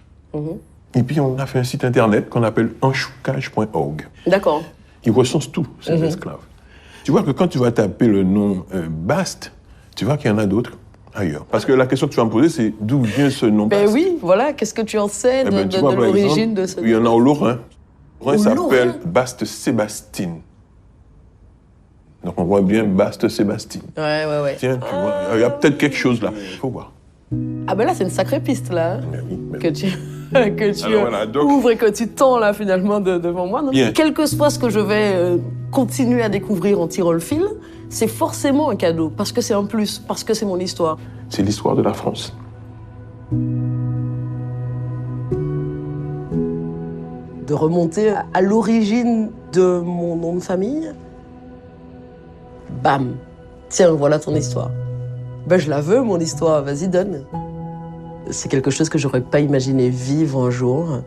Et puis, on a fait un site internet qu'on appelle enchoucage.org. D'accord. Il recense tous ces esclaves. Tu vois que quand tu vas taper le nom Bast, tu vois qu'il y en a d'autres ailleurs. Parce que la question que tu vas me poser, c'est d'où vient ce nom Bast. Ben oui, voilà, qu'est-ce que tu en sais de l'origine de ce nom? Il y en a au Lorrain. Lorrain s'appelle Bast Sébastine. Donc on voit bien Bast Sébastine. Ouais. Tiens, tu vois, il y a peut-être quelque chose là. Il faut voir. Ah ben là, c'est une sacrée piste, là. Que tu Alors, voilà, donc... ouvres et que tu tends, là, finalement, devant moi. Donc, quel que soit ce que je vais continuer à découvrir en tirant le fil, c'est forcément un cadeau, parce que c'est un plus, parce que c'est mon histoire. C'est l'histoire de la France. De remonter à l'origine de mon nom de famille, bam, tiens, voilà ton histoire. Ben, je la veux, mon histoire, vas-y, donne. C'est quelque chose que j'aurais pas imaginé vivre un jour.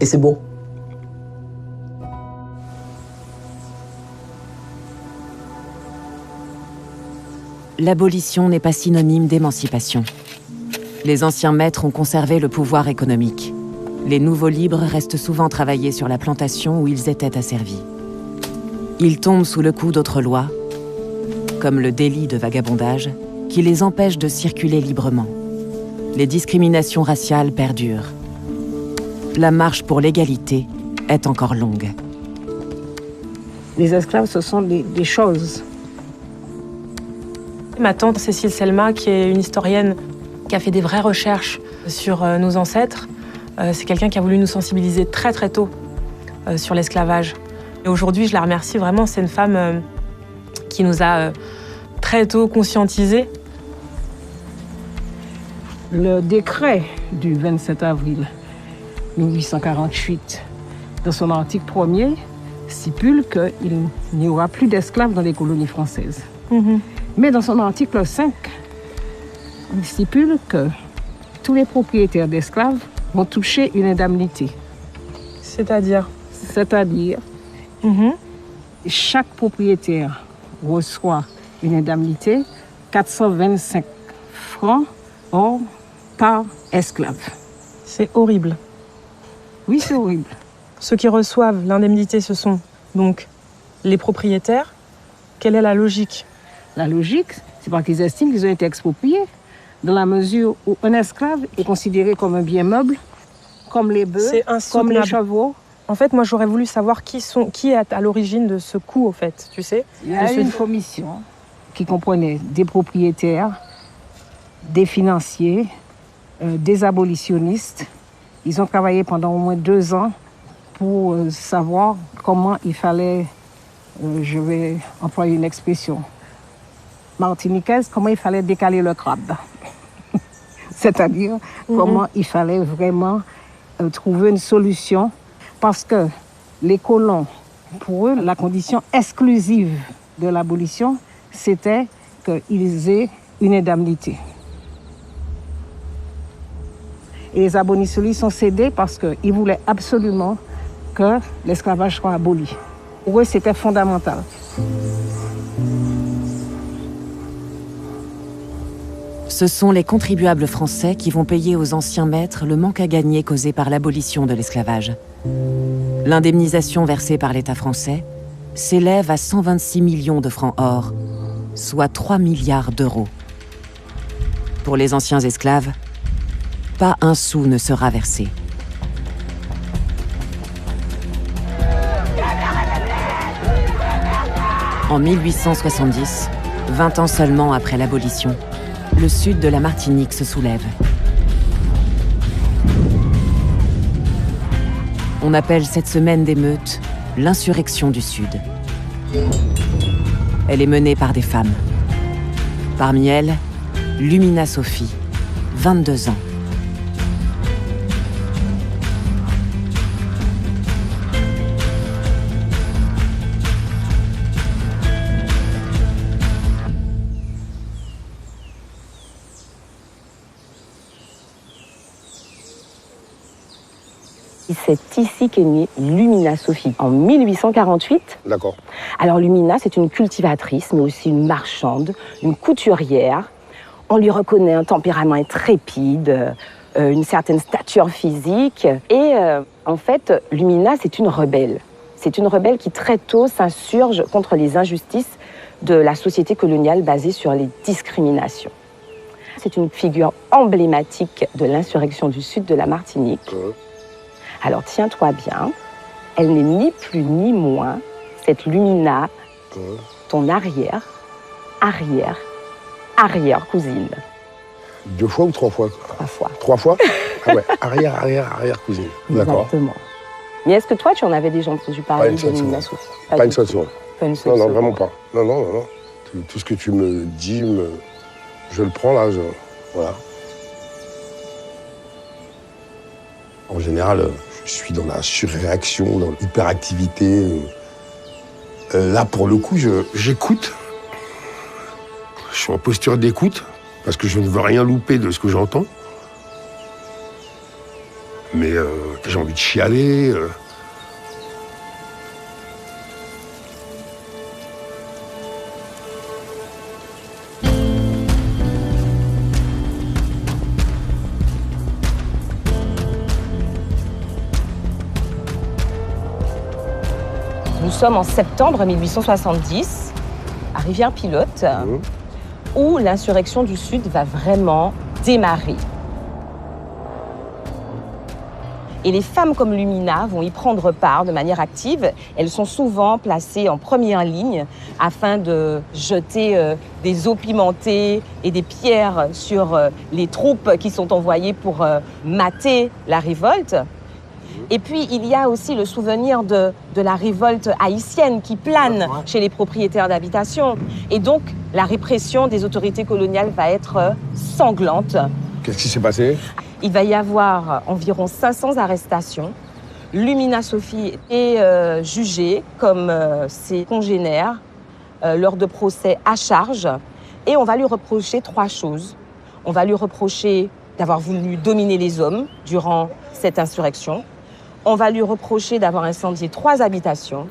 Et c'est bon. L'abolition n'est pas synonyme d'émancipation. Les anciens maîtres ont conservé le pouvoir économique. Les nouveaux libres restent souvent travaillés sur la plantation où ils étaient asservis. Ils tombent sous le coup d'autres lois, comme le délit de vagabondage, qui les empêche de circuler librement. Les discriminations raciales perdurent. La marche pour l'égalité est encore longue. Les esclaves, ce sont des choses. Ma tante Cécile Selma, qui est une historienne qui a fait des vraies recherches sur nos ancêtres, c'est quelqu'un qui a voulu nous sensibiliser très très tôt sur l'esclavage. Et aujourd'hui, je la remercie vraiment, c'est une femme qui nous a très tôt conscientisés. Le décret du 27 avril 1848, dans son article 1er, stipule qu'il n'y aura plus d'esclaves dans les colonies françaises. Mais dans son article 5, il stipule que tous les propriétaires d'esclaves vont toucher une indemnité. C'est-à-dire chaque propriétaire reçoit une indemnité, 425 francs or par esclave. C'est horrible. Oui, c'est horrible. Ceux qui reçoivent l'indemnité, ce sont donc les propriétaires. Quelle est la logique? La logique, c'est parce qu'ils estiment qu'ils ont été expropriés, dans la mesure où un esclave est considéré comme un bien meuble, comme les bœufs, comme les chevaux. En fait, moi, j'aurais voulu savoir qui est à l'origine de ce coup, au fait, tu sais. Il y a une commission qui comprenait des propriétaires, des financiers, des abolitionnistes. Ils ont travaillé pendant au moins 2 ans pour savoir comment il fallait, je vais employer une expression martiniquaise, comment il fallait décaler le crabe. C'est-à-dire comment il fallait vraiment trouver une solution. Parce que les colons, pour eux, la condition exclusive de l'abolition, c'était qu'ils aient une indemnité. Et les abolitionnistes ont cédé parce qu'ils voulaient absolument que l'esclavage soit aboli. Pour eux, c'était fondamental. Ce sont les contribuables français qui vont payer aux anciens maîtres le manque à gagner causé par l'abolition de l'esclavage. L'indemnisation versée par l'État français s'élève à 126 millions de francs or, soit 3 milliards d'euros. Pour les anciens esclaves, pas un sou ne sera versé. En 1870, 20 ans seulement après l'abolition, le sud de la Martinique se soulève. On appelle cette semaine d'émeutes l'insurrection du Sud. Elle est menée par des femmes. Parmi elles, Lumina Sophie, 22 ans. C'est ici qu'est née Lumina Sophie, en 1848. D'accord. Alors Lumina, c'est une cultivatrice, mais aussi une marchande, une couturière. On lui reconnaît un tempérament intrépide, une certaine stature physique. Et en fait, Lumina, c'est une rebelle. C'est une rebelle qui très tôt s'insurge contre les injustices de la société coloniale basée sur les discriminations. C'est une figure emblématique de l'insurrection du Sud de la Martinique. Alors tiens-toi bien, elle n'est ni plus ni moins, cette Lumina, ton arrière-cousine. 2 fois ou 3 fois? 3 fois. 3 fois? Ah ouais, arrière-cousine. D'accord. Exactement. Mais est-ce que toi, tu en avais déjà entendu parler de Lumina Sophie? Pas une seule seconde. Pas une seule seconde. Non, vraiment pas. Non. Tout ce que tu me dis, je le prends là, voilà. En général, je suis dans la surréaction, dans l'hyperactivité. Là, pour le coup, j'écoute. Je suis en posture d'écoute, parce que je ne veux rien louper de ce que j'entends. Mais j'ai envie de chialer. Nous sommes en septembre 1870, à Rivière-Pilote, où l'insurrection du Sud va vraiment démarrer. Et les femmes comme Lumina vont y prendre part de manière active. Elles sont souvent placées en première ligne afin de jeter des eaux pimentées et des pierres sur les troupes qui sont envoyées pour mater la révolte. Et puis, il y a aussi le souvenir de la révolte haïtienne qui plane chez les propriétaires d'habitation. Et donc, la répression des autorités coloniales va être sanglante. Qu'est-ce qui s'est passé? Il va y avoir environ 500 arrestations. Lumina Sophie est jugée comme ses congénères lors de procès à charge. Et on va lui reprocher 3 choses. On va lui reprocher d'avoir voulu dominer les hommes durant cette insurrection. On va lui reprocher d'avoir incendié 3 habitations.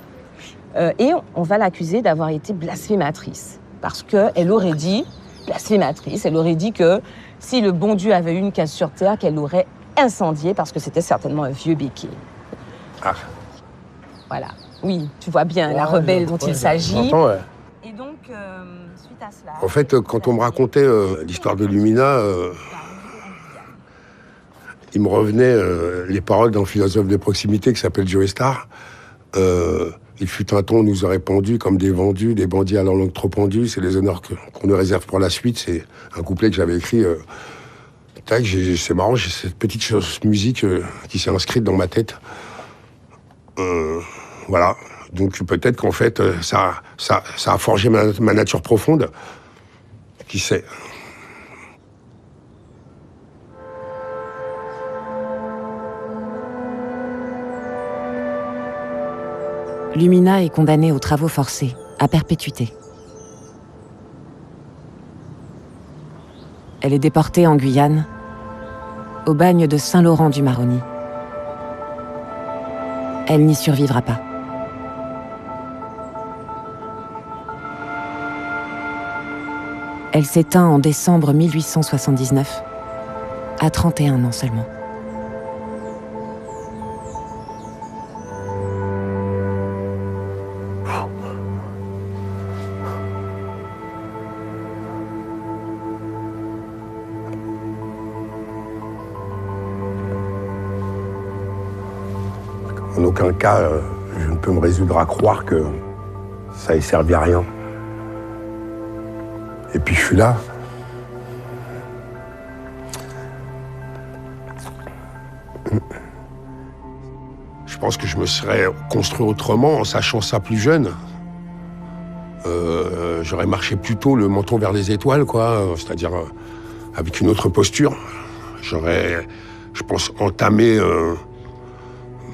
Et on va l'accuser d'avoir été blasphématrice. Parce qu'elle aurait dit, blasphématrice, elle aurait dit que si le bon Dieu avait eu une case sur terre, qu'elle l'aurait incendié parce que c'était certainement un vieux béquet. Ah. Voilà. Oui, tu vois bien la rebelle dont il s'agit. Ouais. Et donc, suite à cela... En fait, quand on me racontait l'histoire de Lumina, il me revenait les paroles d'un philosophe de proximité qui s'appelle Joe Starr. Il fut un temps, on nous aurait pendus comme des vendus, des bandits à la langue trop pendue. C'est les honneurs qu'on nous réserve pour la suite. C'est un couplet que j'avais écrit. C'est marrant, j'ai cette petite musique qui s'est inscrite dans ma tête. Voilà. Donc peut-être qu'en fait, ça a forgé ma nature profonde. Qui sait? Lumina est condamnée aux travaux forcés, à perpétuité. Elle est déportée en Guyane, au bagne de Saint-Laurent-du-Maroni. Elle n'y survivra pas. Elle s'éteint en décembre 1879, à 31 ans seulement. En aucun cas, je ne peux me résoudre à croire que ça ait servi à rien. Et puis je suis là. Je pense que je me serais construit autrement en sachant ça plus jeune. J'aurais marché plus tôt le menton vers les étoiles, quoi, c'est-à-dire avec une autre posture. J'aurais, je pense, entamé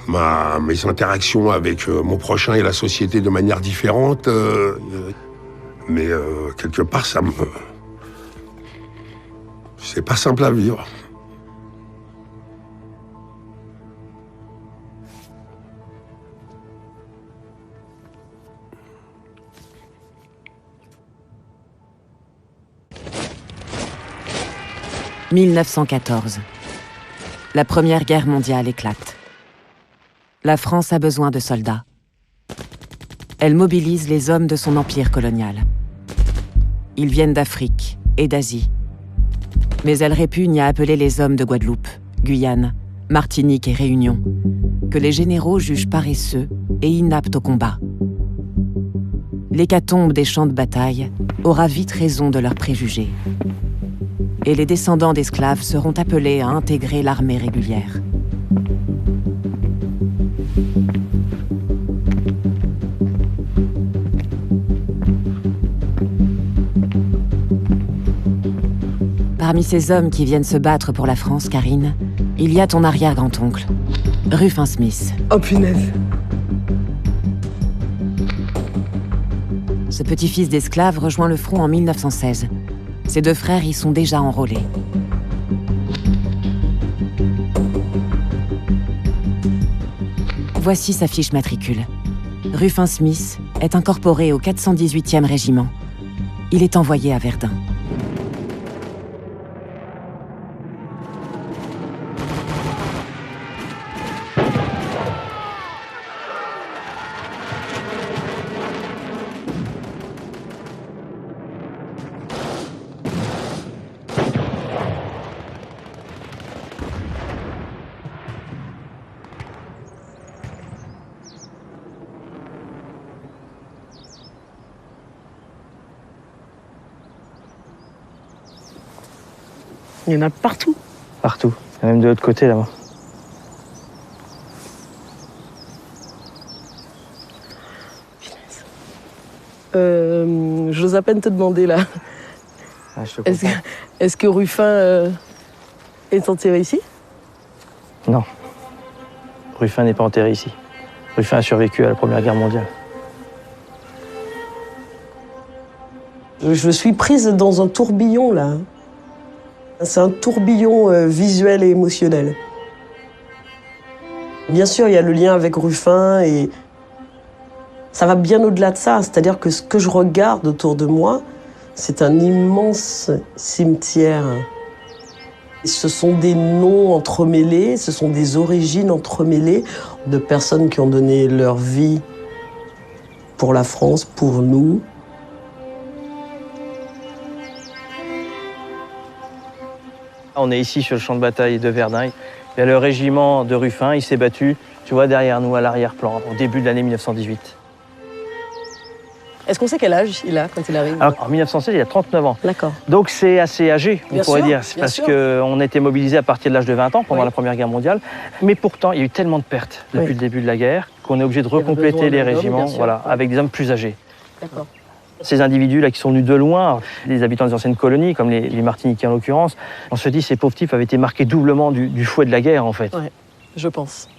mes interactions avec mon prochain et la société de manière différente. Mais quelque part, c'est pas simple à vivre. « 1914. La Première Guerre mondiale éclate. La France a besoin de soldats. Elle mobilise les hommes de son empire colonial. Ils viennent d'Afrique et d'Asie. Mais elle répugne à appeler les hommes de Guadeloupe, Guyane, Martinique et Réunion, que les généraux jugent paresseux et inaptes au combat. L'hécatombe des champs de bataille aura vite raison de leurs préjugés. Et les descendants d'esclaves seront appelés à intégrer l'armée régulière. Parmi ces hommes qui viennent se battre pour la France, Karine, il y a ton arrière-grand-oncle, Rufin Smith. Oh punaise! Ce petit-fils d'esclave rejoint le front en 1916. Ses deux frères y sont déjà enrôlés. Voici sa fiche matricule. Rufin Smith est incorporé au 418e régiment. Il est envoyé à Verdun. Il y en a partout. Partout. Il y en a même de l'autre côté, là-bas. J'ose à peine te demander, là. Ah, je te comprends. Est-ce que Rufin est enterré ici? Non. Rufin n'est pas enterré ici. Rufin a survécu à la Première Guerre mondiale. Je suis prise dans un tourbillon, là. C'est un tourbillon visuel et émotionnel. Bien sûr, il y a le lien avec Rufin et ça va bien au-delà de ça. C'est-à-dire que ce que je regarde autour de moi, c'est un immense cimetière. Et ce sont des noms entremêlés, ce sont des origines entremêlées de personnes qui ont donné leur vie pour la France, pour nous. On est ici sur le champ de bataille de Verdun. Il y a le régiment de Rufin, il s'est battu, tu vois, derrière nous, à l'arrière-plan, au début de l'année 1918. Est-ce qu'on sait quel âge il a quand il arrive? Alors, en 1916, il a 39 ans. D'accord. Donc c'est assez âgé, on pourrait dire. C'est parce sûr. qu'on a été mobilisés à partir de l'âge de 20 ans pendant la Première Guerre mondiale. Mais pourtant, il y a eu tellement de pertes depuis le début de la guerre qu'on est obligé de recompléter les régiments avec des hommes plus âgés. D'accord. Ces individus-là qui sont venus de loin, les habitants des anciennes colonies, comme les Martiniquais en l'occurrence, on se dit ces pauvres types avaient été marqués doublement du fouet de la guerre, en fait. Ouais, je pense.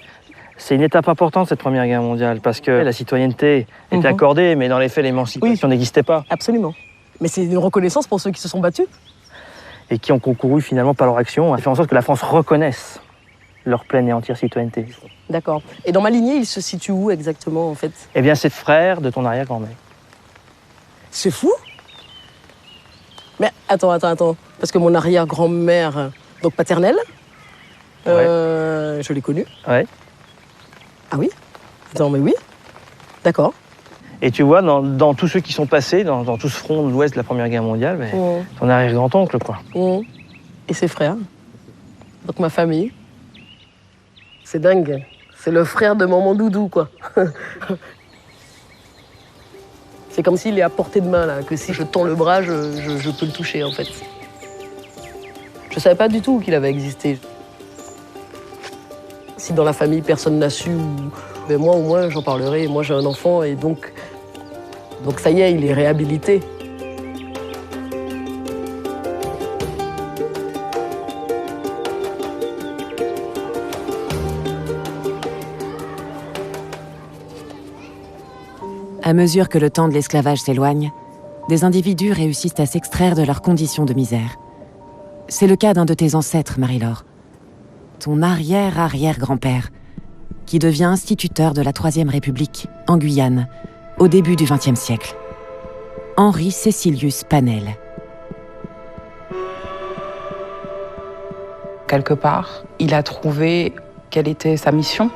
C'est une étape importante, cette Première Guerre mondiale, parce que la citoyenneté était accordée, mais dans les faits, l'émancipation n'existait pas. Absolument. Mais c'est une reconnaissance pour ceux qui se sont battus. Et qui ont concouru finalement par leur action à faire en sorte que la France reconnaisse leur pleine et entière citoyenneté. D'accord. Et dans ma lignée, il se situe où exactement, en fait? Eh bien, c'est le frère de ton arrière-grand-mère. C'est fou. Mais attends. Parce que mon arrière-grand-mère, donc paternelle, je l'ai connue. Ouais. Ah oui? Attends, mais oui. D'accord. Et tu vois, dans tous ceux qui sont passés, dans tout ce front de l'Ouest de la Première Guerre mondiale, ton arrière-grand-oncle, quoi. Et ses frères. Donc ma famille. C'est dingue. C'est le frère de maman Doudou, quoi. C'est comme s'il est à portée de main, là, que si je tends le bras, je peux le toucher, en fait. Je savais pas du tout qu'il avait existé. Si dans la famille, personne n'a su, ben moi au moins j'en parlerai. Moi j'ai un enfant et donc ça y est, il est réhabilité. À mesure que le temps de l'esclavage s'éloigne, des individus réussissent à s'extraire de leurs conditions de misère. C'est le cas d'un de tes ancêtres, Marie-Laure. Ton arrière-arrière-grand-père, qui devient instituteur de la Troisième République, en Guyane, au début du XXe siècle. Henri Cécilius Panel. Quelque part, il a trouvé quelle était sa mission.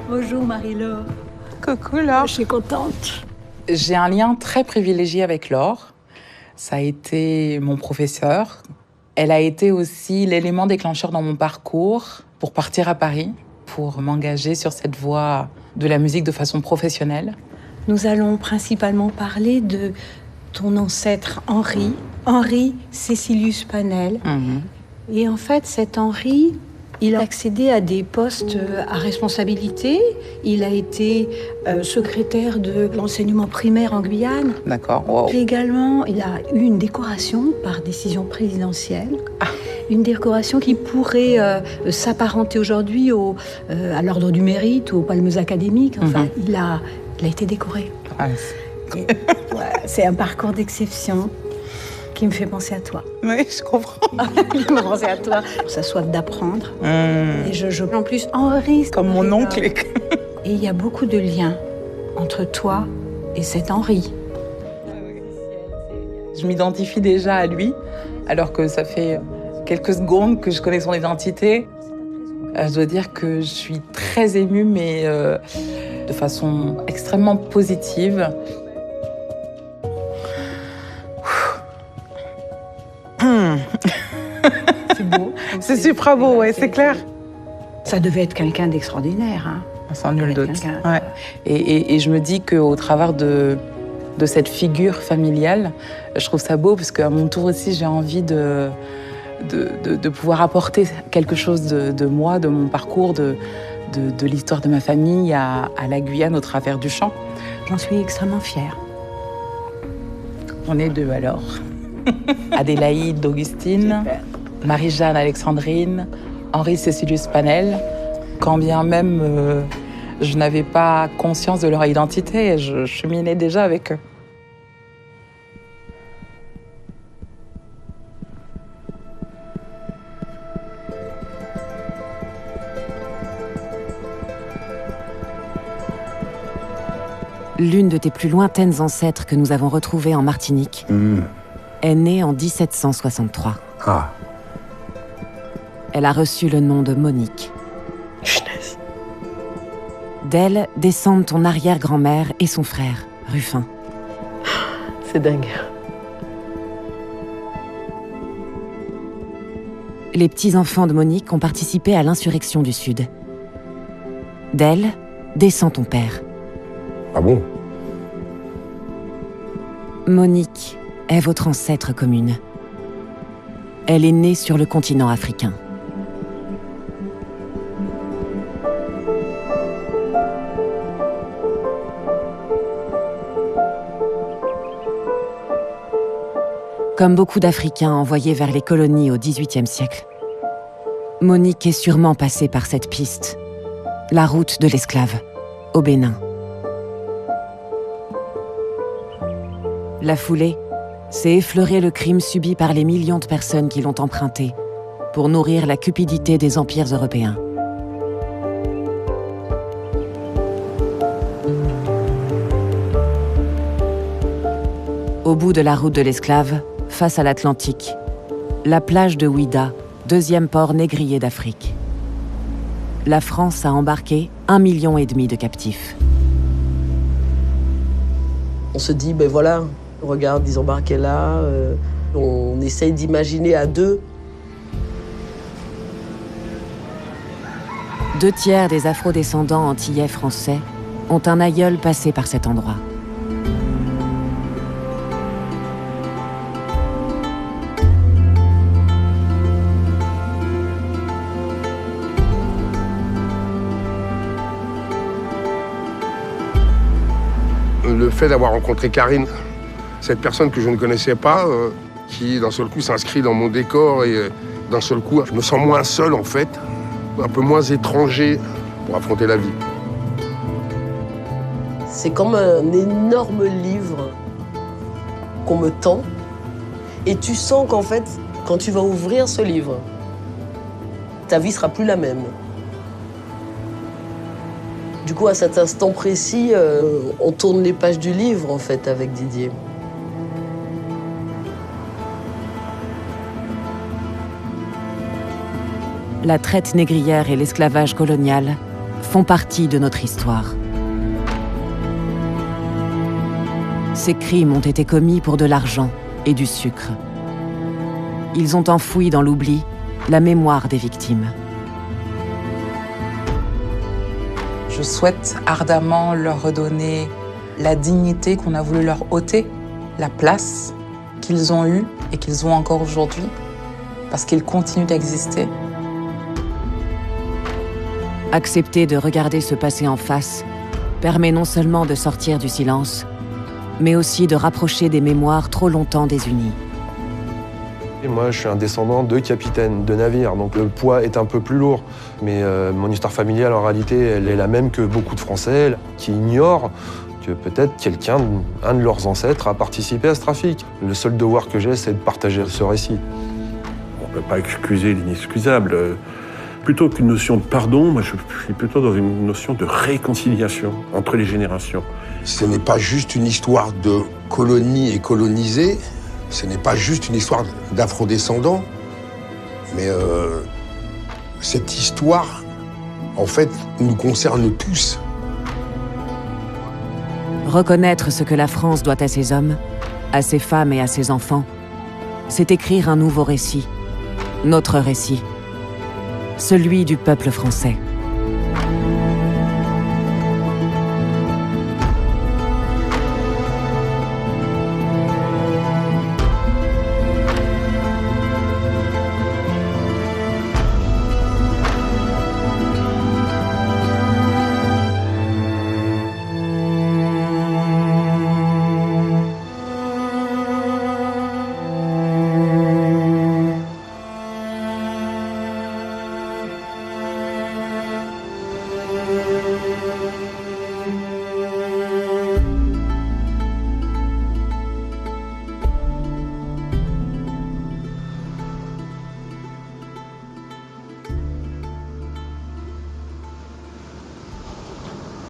Bonjour Marie-Laure. Coucou Laure. Je suis contente. J'ai un lien très privilégié avec Laure. Ça a été mon professeur. Elle a été aussi l'élément déclencheur dans mon parcours pour partir à Paris, pour m'engager sur cette voie de la musique de façon professionnelle. Nous allons principalement parler de ton ancêtre Henri Cécilius Panel. Et en fait, cet Henri, il a accédé à des postes à responsabilité. Il a été secrétaire de l'enseignement primaire en Guyane. D'accord, wow. Puis également, il a eu une décoration par décision présidentielle. Une décoration qui pourrait s'apparenter aujourd'hui à l'ordre du mérite ou aux palmes académiques. Enfin, il a été décoré. C'est un parcours d'exception qui me fait penser à toi. Oui, je comprends. Qui me fait penser à toi. Sa soif d'apprendre. Et en plus, Henri... Comme mon oncle. Et il y a beaucoup de liens entre toi et cet Henri. Je m'identifie déjà à lui, alors que ça fait quelques secondes que je connais son identité. Je dois dire que je suis très émue, mais de façon extrêmement positive. C'est beau. C'est super beau, ouais, c'est clair. Ça devait être quelqu'un d'extraordinaire. Hein. Sans nul doute. Ouais. Et je me dis qu'au travers de cette figure familiale, je trouve ça beau parce qu'à mon tour aussi, j'ai envie de pouvoir apporter quelque chose de moi, de mon parcours, de l'histoire de ma famille à la Guyane au travers du chant. J'en suis extrêmement fière. On est deux alors. Adélaïde d'Augustine, Marie-Jeanne Alexandrine, Henri Cécilius Panel. Quand bien même je n'avais pas conscience de leur identité, je cheminais déjà avec eux. L'une de tes plus lointaines ancêtres que nous avons retrouvées en Martinique est née en 1763. Elle a reçu le nom de Monique. D'elle descendent ton arrière-grand-mère et son frère, Ruffin. C'est dingue. Les petits-enfants de Monique ont participé à l'insurrection du Sud. D'elle descend ton père. Ah bon? Monique est votre ancêtre commune. Elle est née sur le continent africain. Comme beaucoup d'Africains envoyés vers les colonies au XVIIIe siècle, Monique est sûrement passée par cette piste, la route de l'esclave, au Bénin. La foulée, c'est effleurer le crime subi par les millions de personnes qui l'ont emprunté pour nourrir la cupidité des empires européens. Au bout de la route de l'esclave, face à l'Atlantique, la plage de Ouida, deuxième port négrier d'Afrique. La France a embarqué 1,5 million de captifs. On se dit, ben voilà, regarde, ils embarquaient là. On essaye d'imaginer à deux. 2/3 des afrodescendants antillais français ont un aïeul passé par cet endroit. Le fait d'avoir rencontré Karine, cette personne que je ne connaissais pas, qui d'un seul coup s'inscrit dans mon décor et d'un seul coup, je me sens moins seul en fait, un peu moins étranger pour affronter la vie. C'est comme un énorme livre qu'on me tend et tu sens qu'en fait, quand tu vas ouvrir ce livre, ta vie sera plus la même. Du coup, à cet instant précis, on tourne les pages du livre, en fait, avec Didier. La traite négrière et l'esclavage colonial font partie de notre histoire. Ces crimes ont été commis pour de l'argent et du sucre. Ils ont enfoui dans l'oubli la mémoire des victimes. Je souhaite ardemment leur redonner la dignité qu'on a voulu leur ôter, la place qu'ils ont eue et qu'ils ont encore aujourd'hui, parce qu'ils continuent d'exister. Accepter de regarder ce passé en face permet non seulement de sortir du silence, mais aussi de rapprocher des mémoires trop longtemps désunies. Et moi, je suis un descendant de capitaine de navire, donc le poids est un peu plus lourd. Mais mon histoire familiale, en réalité, elle est la même que beaucoup de Français qui ignorent que peut-être quelqu'un, un de leurs ancêtres, a participé à ce trafic. Le seul devoir que j'ai, c'est de partager ce récit. On ne peut pas excuser l'inexcusable. Plutôt qu'une notion de pardon, moi je suis plutôt dans une notion de réconciliation entre les générations. Ce n'est pas juste une histoire de colonie et colonisé, ce n'est pas juste une histoire d'afrodescendants, mais cette histoire, en fait, nous concerne tous. Reconnaître ce que la France doit à ses hommes, à ses femmes et à ses enfants, c'est écrire un nouveau récit, notre récit, celui du peuple français.